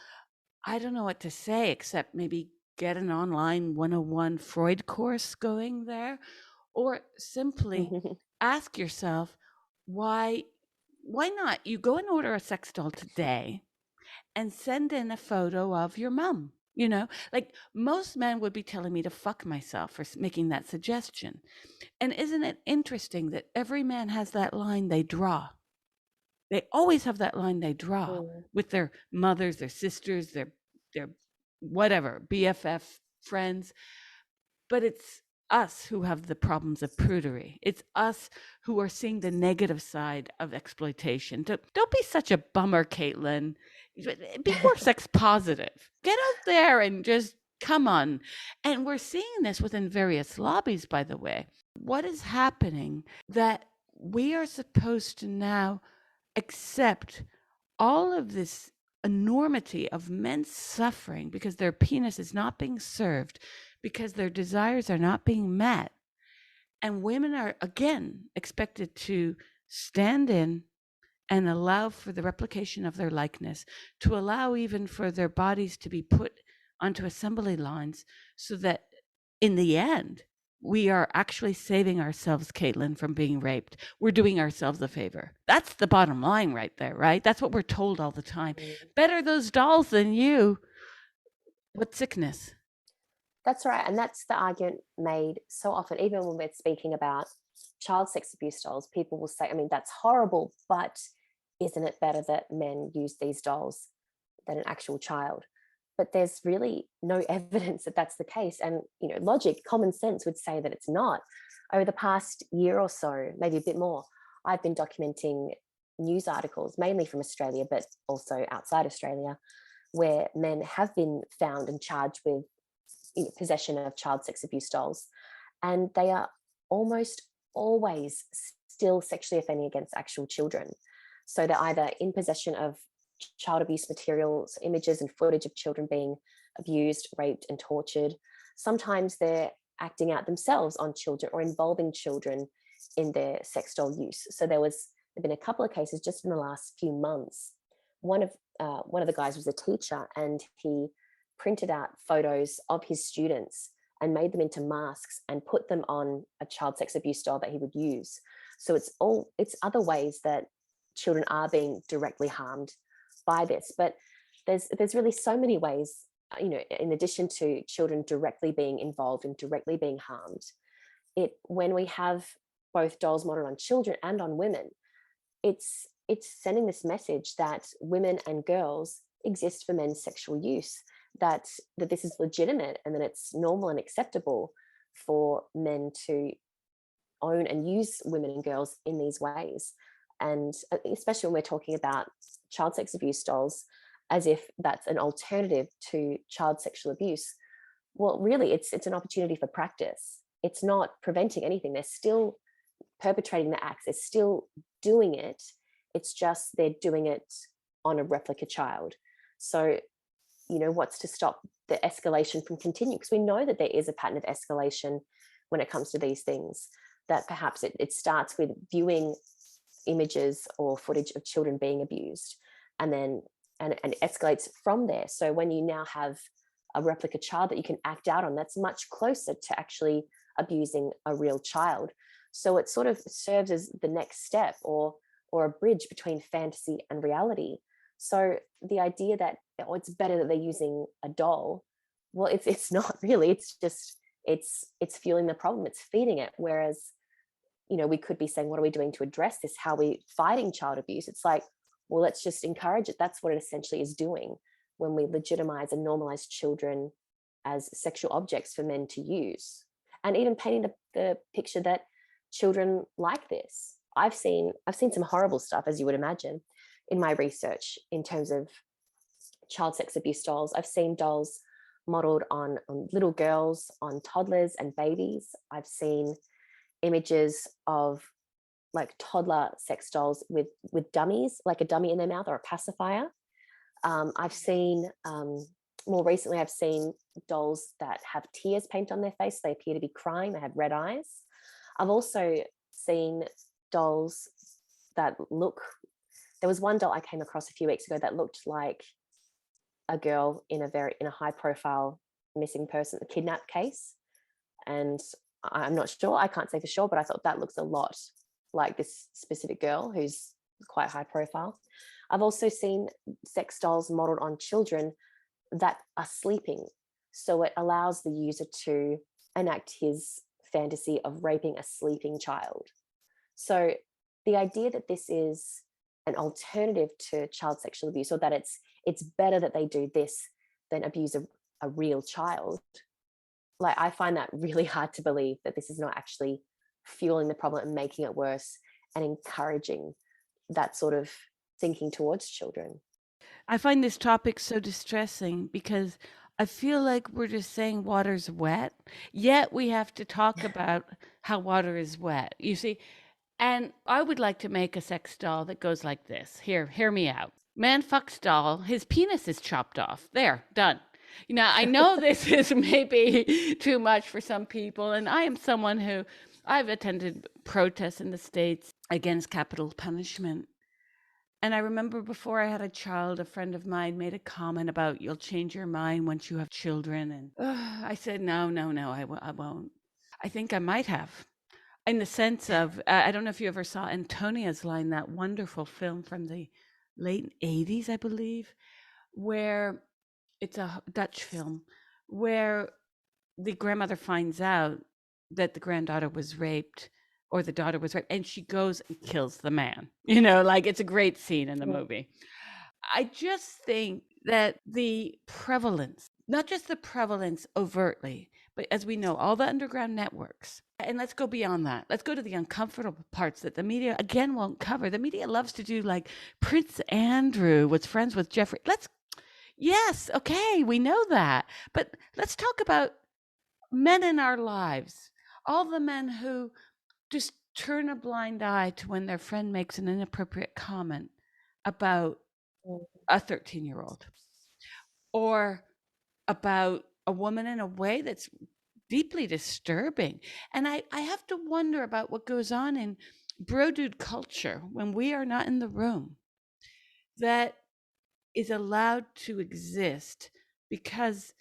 I don't know what to say except maybe get an online 101 Freud course going there, or simply ask yourself, why not? You go and order a sex doll today and send in a photo of your mom. Like most men would be telling me to fuck myself for making that suggestion. And isn't it interesting that every man has that line they draw? They always have that line they draw with their mothers, their sisters, their whatever, BFF friends. But it's us who have the problems of prudery. It's us who are seeing the negative side of exploitation. Don't be such a bummer, Caitlin. Be more sex positive. Get out there and just come on. And we're seeing this within various lobbies, by the way. What is happening that we are supposed to now accept all of this enormity of men suffering because their penis is not being served, because their desires are not being met. And women are, again, expected to stand in and allow for the replication of their likeness, to allow even for their bodies to be put onto assembly lines so that in the end, we are actually saving ourselves, Caitlin, from being raped. We're doing ourselves a favor. That's the bottom line right there, right? That's what we're told all the time. Better those dolls than you. What sickness? That's right. And that's the argument made so often, even when we're speaking about child sex abuse dolls, people will say, I mean, that's horrible, but isn't it better that men use these dolls than an actual child? But there's really no evidence that that's the case. And, logic, common sense would say that it's not. Over the past year or so, maybe a bit more, I've been documenting news articles, mainly from Australia, but also outside Australia, where men have been found and charged with possession of child sex abuse dolls. And they are almost always still sexually offending against actual children. So they're either in possession of child abuse materials, images and footage of children being abused, raped and tortured. Sometimes they're acting out themselves on children or involving children in their sex doll use. So there've been a couple of cases just in the last few months. One of the guys was a teacher, and he printed out photos of his students and made them into masks and put them on a child sex abuse doll that he would use. So it's other ways that children are being directly harmed by this. But there's really so many ways, in addition to children directly being involved and directly being harmed. When we have both dolls modeled on children and on women, it's sending this message that women and girls exist for men's sexual use, that this is legitimate and that it's normal and acceptable for men to own and use women and girls in these ways. And especially when we're talking about child sex abuse dolls, as if that's an alternative to child sexual abuse. Well, really, it's an opportunity for practice. It's not preventing anything. They're still perpetrating the acts. They're still doing it. It's just they're doing it on a replica child. So, what's to stop the escalation from continuing? Because we know that there is a pattern of escalation when it comes to these things, that perhaps it starts with viewing images or footage of children being abused, and then it escalates from there. So when you now have a replica child that you can act out on, that's much closer to actually abusing a real child. So it sort of serves as the next step, or a bridge between fantasy and reality. So the idea that it's better that they're using a doll, well, it's not really. It's just it's fueling the problem. It's feeding it. Whereas, we could be saying, what are we doing to address this? How are we fighting child abuse? It's like, well, let's just encourage it. That's what it essentially is doing when we legitimize and normalize children as sexual objects for men to use, and even painting the picture that children like this. I've seen some horrible stuff, as you would imagine, in my research in terms of child sex abuse dolls. I've seen dolls modeled on little girls, on toddlers and babies. I've seen images of like toddler sex dolls with dummies, like a dummy in their mouth or a pacifier. I've seen more recently, I've seen dolls that have tears painted on their face. They appear to be crying. They have red eyes. I've also seen dolls that look. There was one doll I came across a few weeks ago that looked like a girl in a high profile missing person, kidnap case. And I'm not sure, I can't say for sure, but I thought that looks a lot like this specific girl who's quite high profile. I've also seen sex dolls modeled on children that are sleeping. So it allows the user to enact his fantasy of raping a sleeping child. So the idea that this is an alternative to child sexual abuse, or that it's better that they do this than abuse a real child, like, I find that really hard to believe, that this is not actually fueling the problem and making it worse and encouraging that sort of thinking towards children. I find this topic so distressing because I feel like we're just saying water's wet, yet we have to talk about how water is wet. You see, and I would like to make a sex doll that goes like this. Here, hear me out. Man fucks doll, his penis is chopped off. There, done. I know this is maybe too much for some people, and I am someone who I've attended protests in the States against capital punishment. And I remember before I had a child, a friend of mine made a comment about, you'll change your mind once you have children. And I said, no, I won't. I think I might have. In the sense of, I don't know if you ever saw Antonia's Line, that wonderful film from the late 80s, I believe, where it's a Dutch film, where the grandmother finds out that the granddaughter was raped, or the daughter was raped, and she goes and kills the man. Like, it's a great scene in the movie. I just think that the prevalence, not just the prevalence overtly, but as we know, all the underground networks, and let's go beyond that. Let's go to the uncomfortable parts that the media, again, won't cover. The media loves to do, like, Prince Andrew was friends with Jeffrey. Yes, okay, we know that. But let's talk about men in our lives. All the men who just turn a blind eye to when their friend makes an inappropriate comment about a 13-year-old, or about a woman in a way that's deeply disturbing. And I have to wonder about what goes on in bro dude culture when we are not in the room, that is allowed to exist because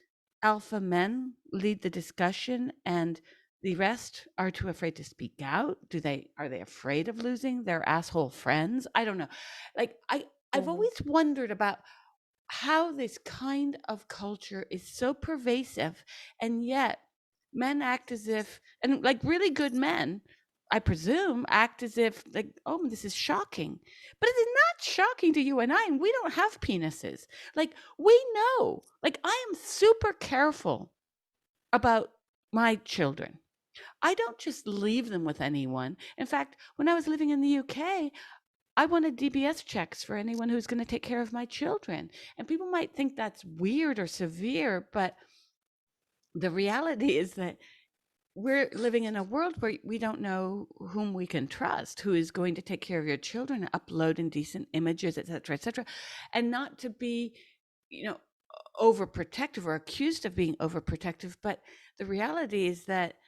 alpha men lead the discussion and the rest are too afraid to speak out? Are they afraid of losing their asshole friends? I don't know. Like I've Mhm. always wondered about how this kind of culture is so pervasive, and yet men act as if, and like really good men, I presume, act as if like, oh, this is shocking. But it is not shocking to you and I, and we don't have penises. Like, we know. Like, I am super careful about my children. I don't just leave them with anyone. In fact, when I was living in the UK, I wanted DBS checks for anyone who's going to take care of my children. And people might think that's weird or severe, but the reality is that we're living in a world where we don't know whom we can trust, who is going to take care of your children, upload indecent images, et cetera, and not to be, you know, overprotective or accused of being overprotective. But the reality is that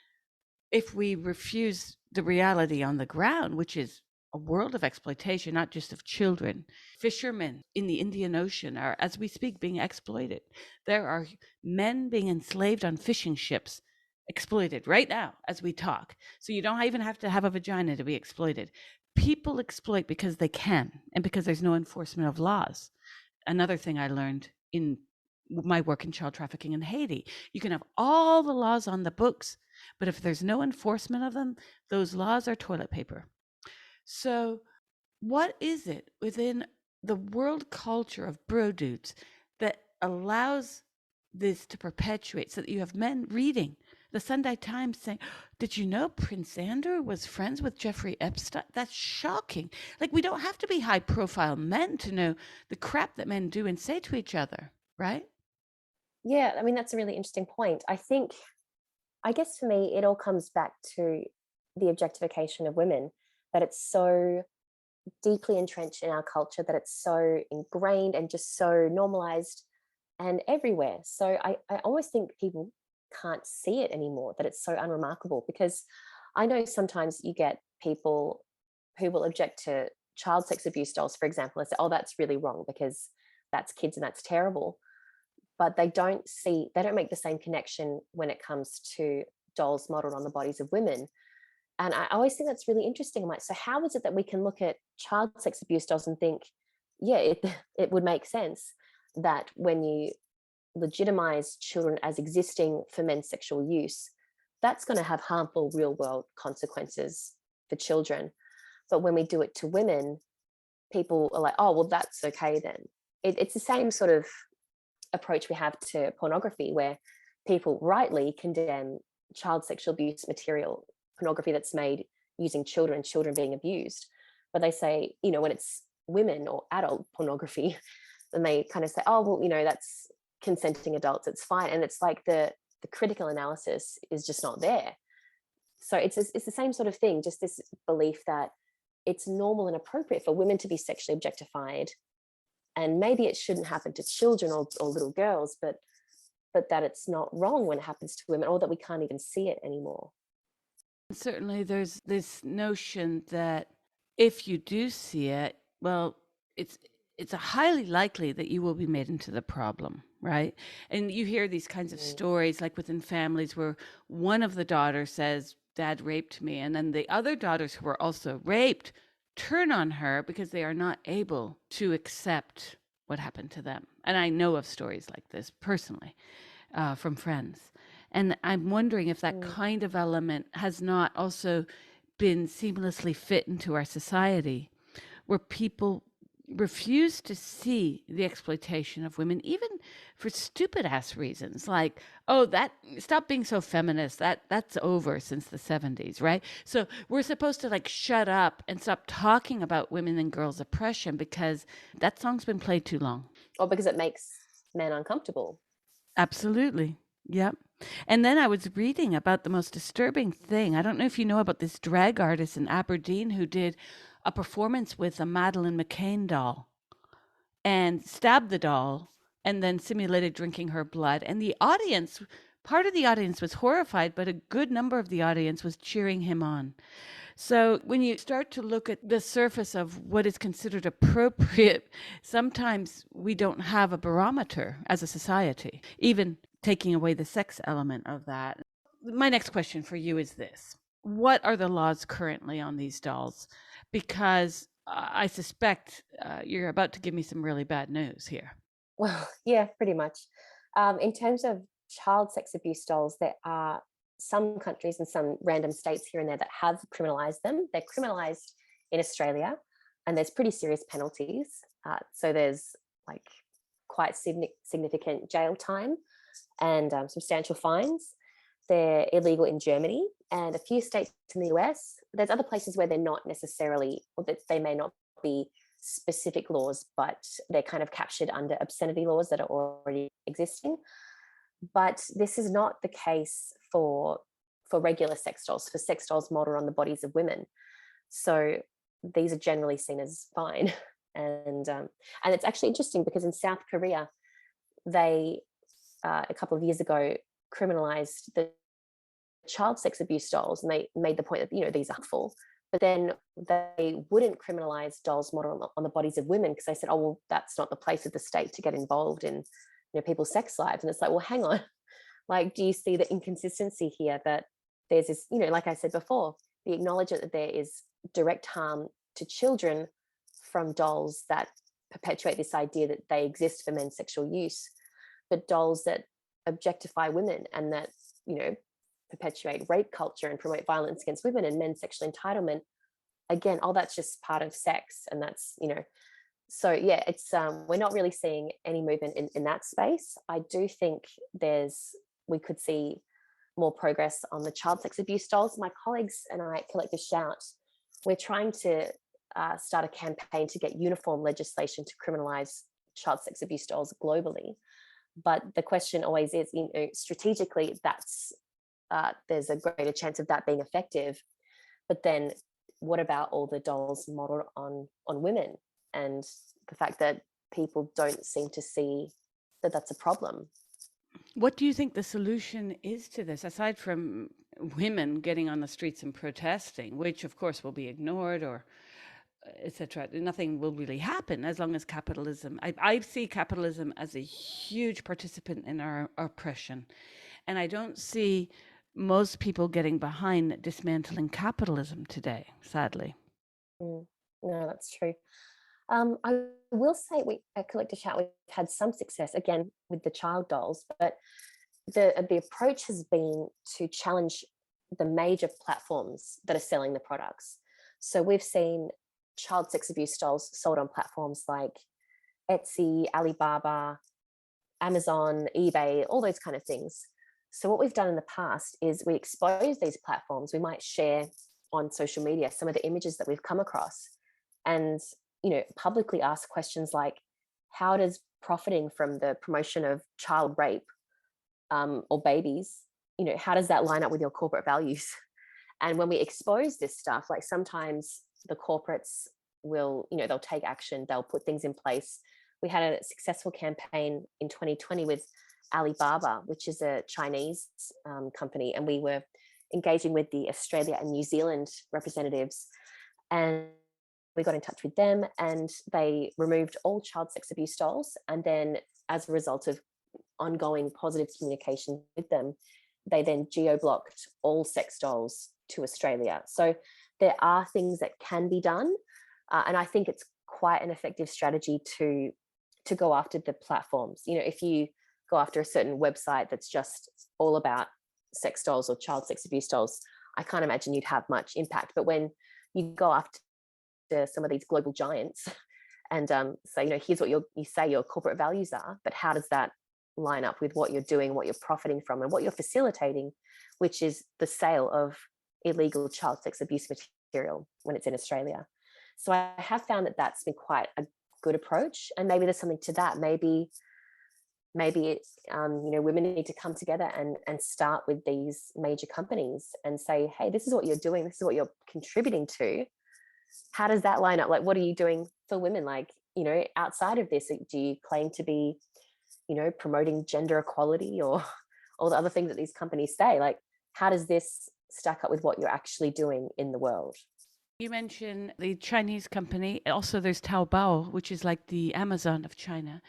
if we refuse the reality on the ground, which is a world of exploitation, not just of children. Fishermen in the Indian Ocean are, as we speak, being exploited. There are men being enslaved on fishing ships, exploited right now as we talk. So you don't even have to have a vagina to be exploited. People exploit because they can and because there's no enforcement of laws. Another thing I learned in my work in child trafficking in Haiti, you can have all the laws on the books, but if there's no enforcement of them, those laws are toilet paper. So, what is it within the world culture of bro dudes that allows this to perpetuate so that you have men reading the Sunday Times saying, did you know Prince Andrew was friends with Jeffrey Epstein? That's shocking. Like, we don't have to be high profile men to know the crap that men do and say to each other, right? Yeah, I mean, that's a really interesting point. I guess for me, it all comes back to the objectification of women, that it's so deeply entrenched in our culture, that it's so ingrained and just so normalized and everywhere. So I almost think people can't see it anymore, that it's so unremarkable. Because I know sometimes you get people who will object to child sex abuse dolls, for example, and say, oh, that's really wrong because that's kids and that's terrible. But they don't make the same connection when it comes to dolls modeled on the bodies of women. And I always think that's really interesting. I'm like, so how is it that we can look at child sex abuse dolls and think, yeah, it would make sense that when you legitimize children as existing for men's sexual use, that's going to have harmful real world consequences for children. But when we do it to women, people are like, oh, well, that's okay then. It's the same sort of approach we have to pornography, where people rightly condemn child sexual abuse material, pornography that's made using children being abused. But they say, when it's women or adult pornography, then they kind of say, oh, well, that's consenting adults, it's fine. And it's like the critical analysis is just not there. So it's the same sort of thing, just this belief that it's normal and appropriate for women to be sexually objectified, and maybe it shouldn't happen to children or little girls, but that it's not wrong when it happens to women, or that we can't even see it anymore. Certainly, there's this notion that if you do see it, well, it's a highly likely that you will be made into the problem, right? And you hear these kinds of stories, like within families, where one of the daughters says, "Dad raped me," and then the other daughters who are also raped turn on her because they are not able to accept what happened to them. And I know of stories like this personally from friends. And I'm wondering if that Mm. kind of element has not also been seamlessly fit into our society, where people refuse to see the exploitation of women, even for stupid ass reasons, like, oh, that stop being so feminist, that's over since the 70s, right? So we're supposed to like shut up and stop talking about women and girls oppression because that song's been played too long. Or because it makes men uncomfortable. Absolutely. Yep. And then I was reading about the most disturbing thing. I don't know if you know about this drag artist in Aberdeen who did a performance with a Madeleine McCann doll and stabbed the doll and then simulated drinking her blood. And the audience, part of the audience was horrified, but a good number of the audience was cheering him on. So when you start to look at the surface of what is considered appropriate, sometimes we don't have a barometer as a society, even taking away the sex element of that. My next question for you is this. What are the laws currently on these dolls? Because I suspect you're about to give me some really bad news here. Well, yeah, pretty much. In terms of child sex abuse dolls, there are some countries and some random states here and there that have criminalized them. They're criminalized in Australia, and there's pretty serious penalties. So there's like quite significant jail time and substantial fines. They're illegal in Germany and a few states in the US. There's other places where they're not necessarily, or that they may not be specific laws, but they're kind of captured under obscenity laws that are already existing. But this is not the case for regular sex dolls, for sex dolls modeled on the bodies of women. So these are generally seen as fine. And it's actually interesting because in South Korea, they a couple of years ago criminalized the child sex abuse dolls, and they made the point that these are harmful. But then they wouldn't criminalize dolls modeled on the bodies of women because they said, oh well, that's not the place of the state to get involved in people's sex lives. And it's like, well, hang on, like, do you see the inconsistency here, that there's this, like I said before, the acknowledgement that there is direct harm to children from dolls that perpetuate this idea that they exist for men's sexual use, but dolls that objectify women and that perpetuate rape culture and promote violence against women and men's sexual entitlement, again, all that's just part of sex. And that's so yeah, it's we're not really seeing any movement in that space. I do think we could see more progress on the child sex abuse dolls. My colleagues and I at Collective Shout, we're trying to start a campaign to get uniform legislation to criminalize child sex abuse dolls globally. But the question always is, strategically, that's there's a greater chance of that being effective. But then what about all the dolls modeled on women, and the fact that people don't seem to see that that's a problem? What do you think the solution is to this, aside from women getting on the streets and protesting, which of course will be ignored or etc.? Nothing will really happen as long as capitalism. I see capitalism as a huge participant in our oppression, and I don't see most people getting behind dismantling capitalism today, sadly. No, that's true. I will say we at Collective Chat we've had some success again with the child dolls, but the approach has been to challenge the major platforms that are selling the products. So we've seen child sex abuse dolls sold on platforms like Etsy, Alibaba, Amazon, eBay, all those kind of things. So what we've done in the past is we expose these platforms. We might share on social media some of the images that we've come across, and publicly ask questions like, how does profiting from the promotion of child rape or babies, how does that line up with your corporate values? And when we expose this stuff, like, sometimes the corporates will, they'll take action, they'll put things in place. We had a successful campaign in 2020 with Alibaba, which is a Chinese company, and we were engaging with the Australia and New Zealand representatives, and we got in touch with them, and they removed all child sex abuse dolls. And then, as a result of ongoing positive communication with them, they then geo-blocked all sex dolls to Australia. So there are things that can be done, and I think it's quite an effective strategy to go after the platforms. If you go after a certain website that's just all about sex dolls or child sex abuse dolls, I can't imagine you'd have much impact. But when you go after some of these global giants and say, here's what you say your corporate values are, but how does that line up with what you're doing, what you're profiting from, and what you're facilitating, which is the sale of illegal child sex abuse material when it's in Australia. So I have found that that's been quite a good approach, and maybe there's something to that. Maybe women need to come together and start with these major companies and say, hey, this is what you're doing, this is what you're contributing to. How does that line up? Like, what are you doing for women? Like, outside of this, do you claim to be, promoting gender equality or all the other things that these companies say? Like, how does this stack up with what you're actually doing in the world. You mentioned the Chinese company. Also, there's Taobao, which is like the Amazon of China.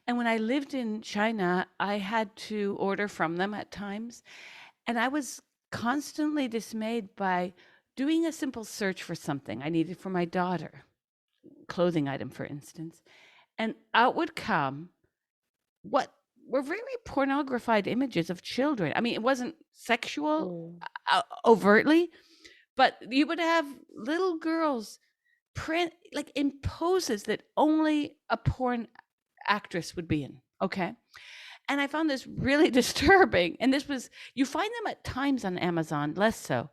And when I lived in China, I had to order from them at times. And I was constantly dismayed by doing a simple search for something I needed for my daughter, clothing item, for instance. And out would come what were very pornographied images of children. I mean, it wasn't sexual overtly, but you would have little girls print like in poses that only a porn actress would be in. Okay. And I found this really disturbing. And this was, you find them at times on Amazon, less so,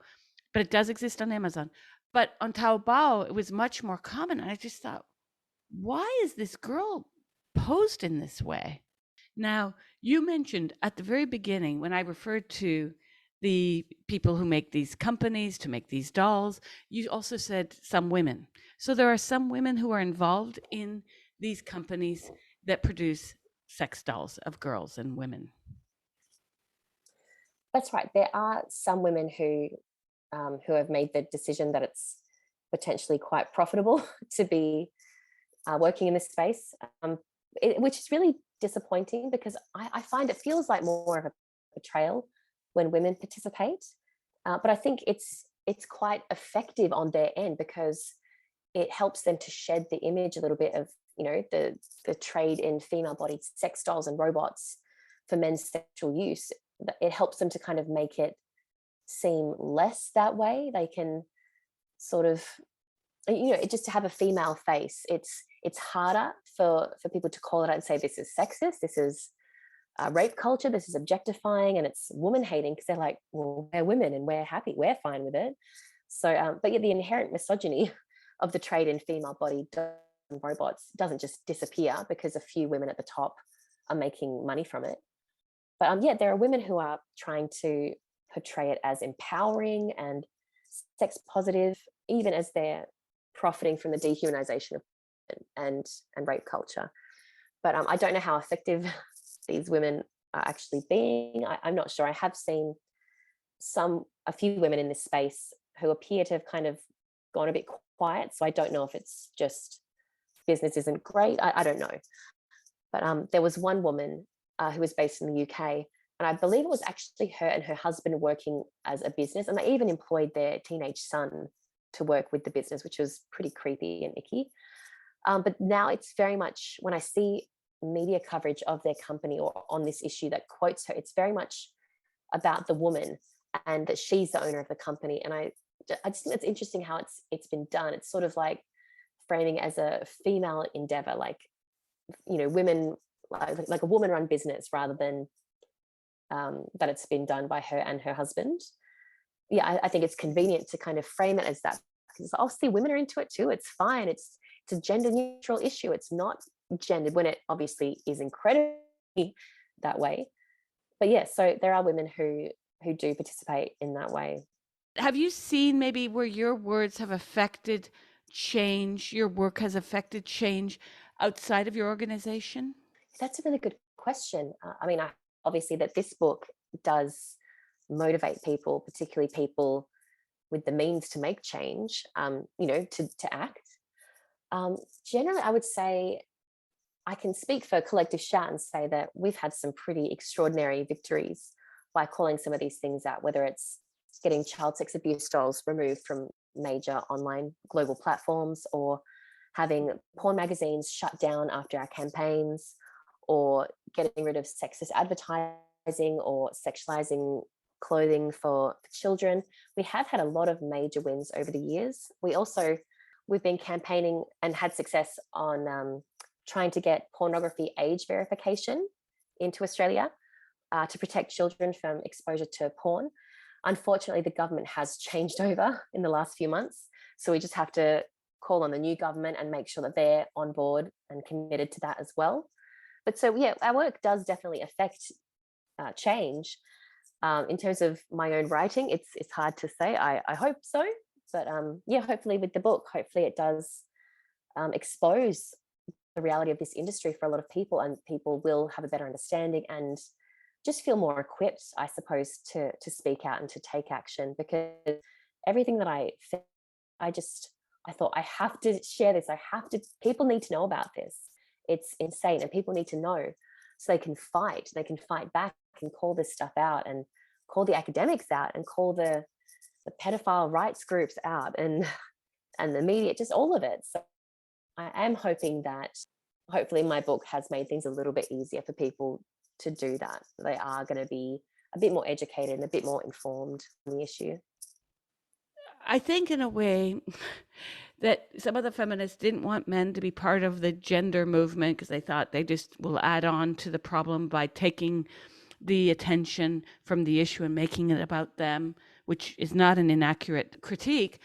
but it does exist on Amazon. But on Taobao, it was much more common. And I just thought, why is this girl posed in this way? Now, you mentioned at the very beginning when I referred to the people who make these companies to make these dolls, you also said some women. So there are some women who are involved in these companies that produce sex dolls of girls and women. That's right. There are some women who have made the decision that it's potentially quite profitable to be working in this space, which is really disappointing because I find it feels like more of a betrayal when women participate. But I think it's quite effective on their end because it helps them to shed the image a little bit of, you know, the trade in female bodied sex dolls and robots for men's sexual use. It helps them to kind of make it seem less that way. They can sort of, you know, just to have a female face, it's harder for people to call it out and say this is sexist, this is rape culture, this is objectifying, and it's woman hating because they're like, well, we're women and we're happy, we're fine with it. So, but yet the inherent misogyny of the trade in female bodied robots doesn't just disappear because a few women at the top are making money from it. But yeah, there are women who are trying to portray it as empowering and sex positive, even as they're profiting from the dehumanization of and rape culture. But I don't know how effective these women are actually being. I'm not sure. I have seen a few women in this space who appear to have kind of gone a bit quiet. So I don't know if it's just business isn't great. I don't know. But there was one woman who was based in the UK, and I believe it was actually her and her husband working as a business, and they even employed their teenage son to work with the business, which was pretty creepy and icky. But now it's very much, when I see media coverage of their company or on this issue that quotes her, it's very much about the woman and that she's the owner of the company. And I just think it's interesting how it's been done. It's sort of like framing as a female endeavor, like, you know, women, like a woman run business rather than that it's been done by her and her husband. Yeah, I think it's convenient to kind of frame it as that because obviously women are into it too. It's fine. It's a gender neutral issue. It's not gendered when it obviously is incredibly that way. But yeah, so there are women who do participate in that way. Have you seen maybe where your words have affected change, your work has affected change outside of your organization? That's a really good question. I mean, obviously that this book does motivate people, particularly people with the means to make change, you know, to act. Generally, I would say I can speak for Collective Shout and say that we've had some pretty extraordinary victories by calling some of these things out, whether it's getting child sex abuse dolls removed from major online global platforms or having porn magazines shut down after our campaigns, or getting rid of sexist advertising or sexualizing clothing for children. We have had a lot of major wins over the years. We've been campaigning and had success on trying to get pornography age verification into Australia to protect children from exposure to porn. Unfortunately, the government has changed over in the last few months. So we just have to call on the new government and make sure that they're on board and committed to that as well. But so, yeah, our work does definitely affect change. In terms of my own writing, it's hard to say. I hope so. But yeah, hopefully with the book, hopefully it does expose the reality of this industry for a lot of people, and people will have a better understanding and just feel more equipped, I suppose, to speak out and to take action, because everything that I just I thought I have to share this. I have to. People need to know about this. It's insane, and people need to know so they can fight. They can fight back and call this stuff out, and call the academics out, and call the pedophile rights groups out, and the media, just all of it. So I am hoping that hopefully my book has made things a little bit easier for people to do that. They are going to be a bit more educated and a bit more informed on the issue. I think, in a way, that some of the feminists didn't want men to be part of the gender movement because they thought they just will add on to the problem by taking the attention from the issue and making it about them, which is not an inaccurate critique.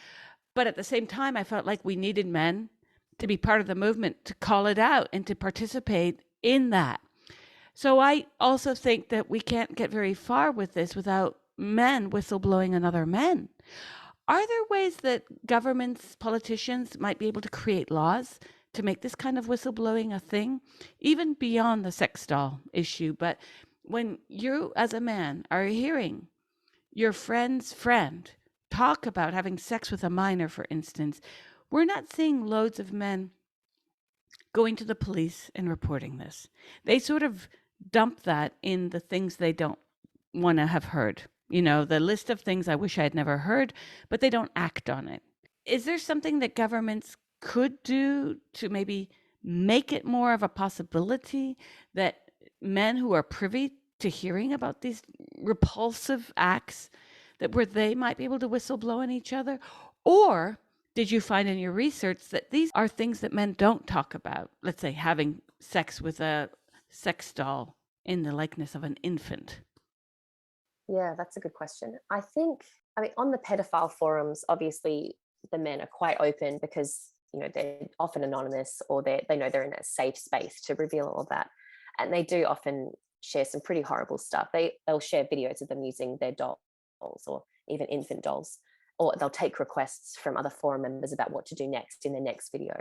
But at the same time, I felt like we needed men to be part of the movement, to call it out and to participate in that. So I also think that we can't get very far with this without men whistleblowing on other men. Are there ways that governments, politicians might be able to create laws to make this kind of whistleblowing a thing, even beyond the sex doll issue? But when you, as a man, are hearing your friend's friend talk about having sex with a minor, for instance, we're not seeing loads of men going to the police and reporting this. They sort of dump that in the things they don't want to have heard. You know, the list of things I wish I had never heard, but they don't act on it. Is there something that governments could do to maybe make it more of a possibility that men who are privy to hearing about these repulsive acts, that where they might be able to whistleblow on each other? Or did you find in your research that these are things that men don't talk about? Let's say having sex with a sex doll in the likeness of an infant. Yeah, that's a good question. I mean, on the pedophile forums, obviously the men are quite open because, they're often anonymous, or they know they're in a safe space to reveal all of that. And they do often share some pretty horrible stuff. They'll share videos of them using their dolls, or even infant dolls, or they'll take requests from other forum members about what to do next in their next video.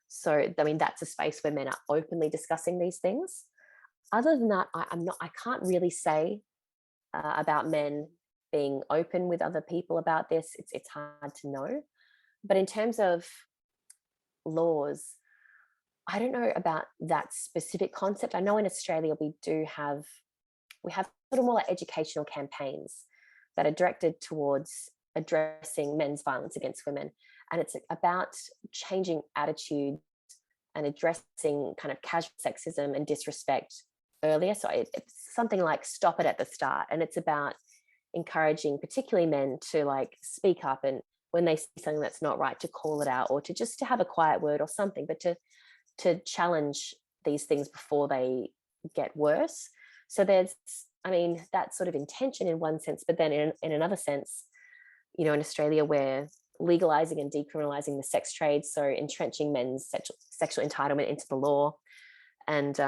So, I mean, that's a space where men are openly discussing these things. Other than that, I can't really say about men being open with other people about this. It's hard to know. But in terms of laws, I don't know about that specific concept. I know in Australia we have sort of more like educational campaigns that are directed towards addressing men's violence against women, and it's about changing attitudes and addressing kind of casual sexism and disrespect earlier. So it's something like stop it at the start, and it's about encouraging particularly men to like speak up, and when they see something that's not right, to call it out, or to just to have a quiet word or something, but to challenge these things before they get worse. So there's, I mean, that sort of intention in one sense, but then in another sense, in Australia, we're legalizing and decriminalizing the sex trade, so entrenching men's sexual entitlement into the law, and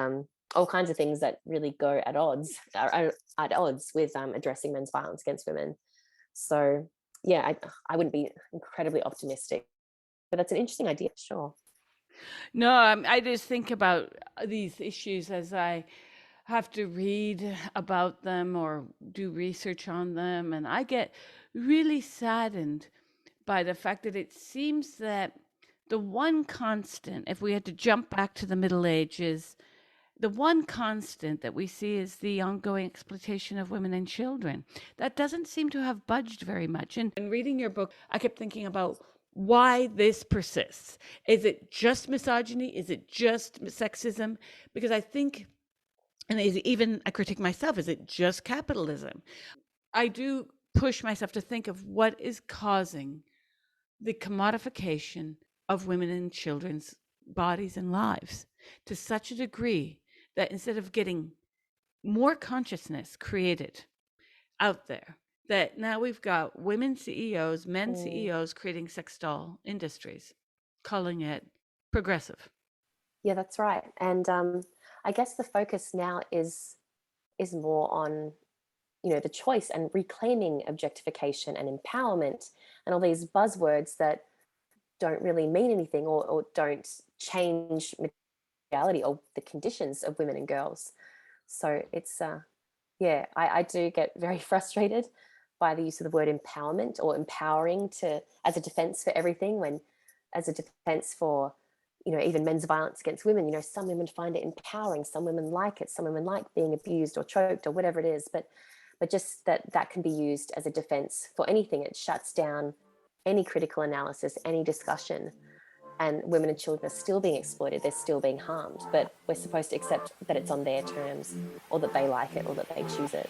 all kinds of things that really go are at odds with addressing men's violence against women. So yeah, I wouldn't be incredibly optimistic, but that's an interesting idea, sure. No, I just think about these issues as I have to read about them or do research on them. And I get really saddened by the fact that it seems that the one constant, if we had to jump back to the Middle Ages, the one constant that we see is the ongoing exploitation of women and children. That doesn't seem to have budged very much. And in reading your book, I kept thinking about why this persists. Is it just misogyny? Is it just sexism? Because I think, and even I critique myself, is it just capitalism? I do push myself to think of what is causing the commodification of women and children's bodies and lives to such a degree that instead of getting more consciousness created out there, that now we've got women CEOs, men CEOs creating sex doll industries, calling it progressive. Yeah, that's right. And I guess the focus now is more on, the choice and reclaiming objectification and empowerment, and all these buzzwords that don't really mean anything, or don't change reality or the conditions of women and girls. So it's Yeah, I do get very frustrated by the use of the word empowerment or empowering to as a defense for everything, when as a defense for, even men's violence against women, some women find it empowering, some women like it, some women like being abused or choked or whatever it is, but just that can be used as a defense for anything. It shuts down any critical analysis, any discussion, and women and children are still being exploited, they're still being harmed, but we're supposed to accept that it's on their terms, or that they like it, or that they choose it.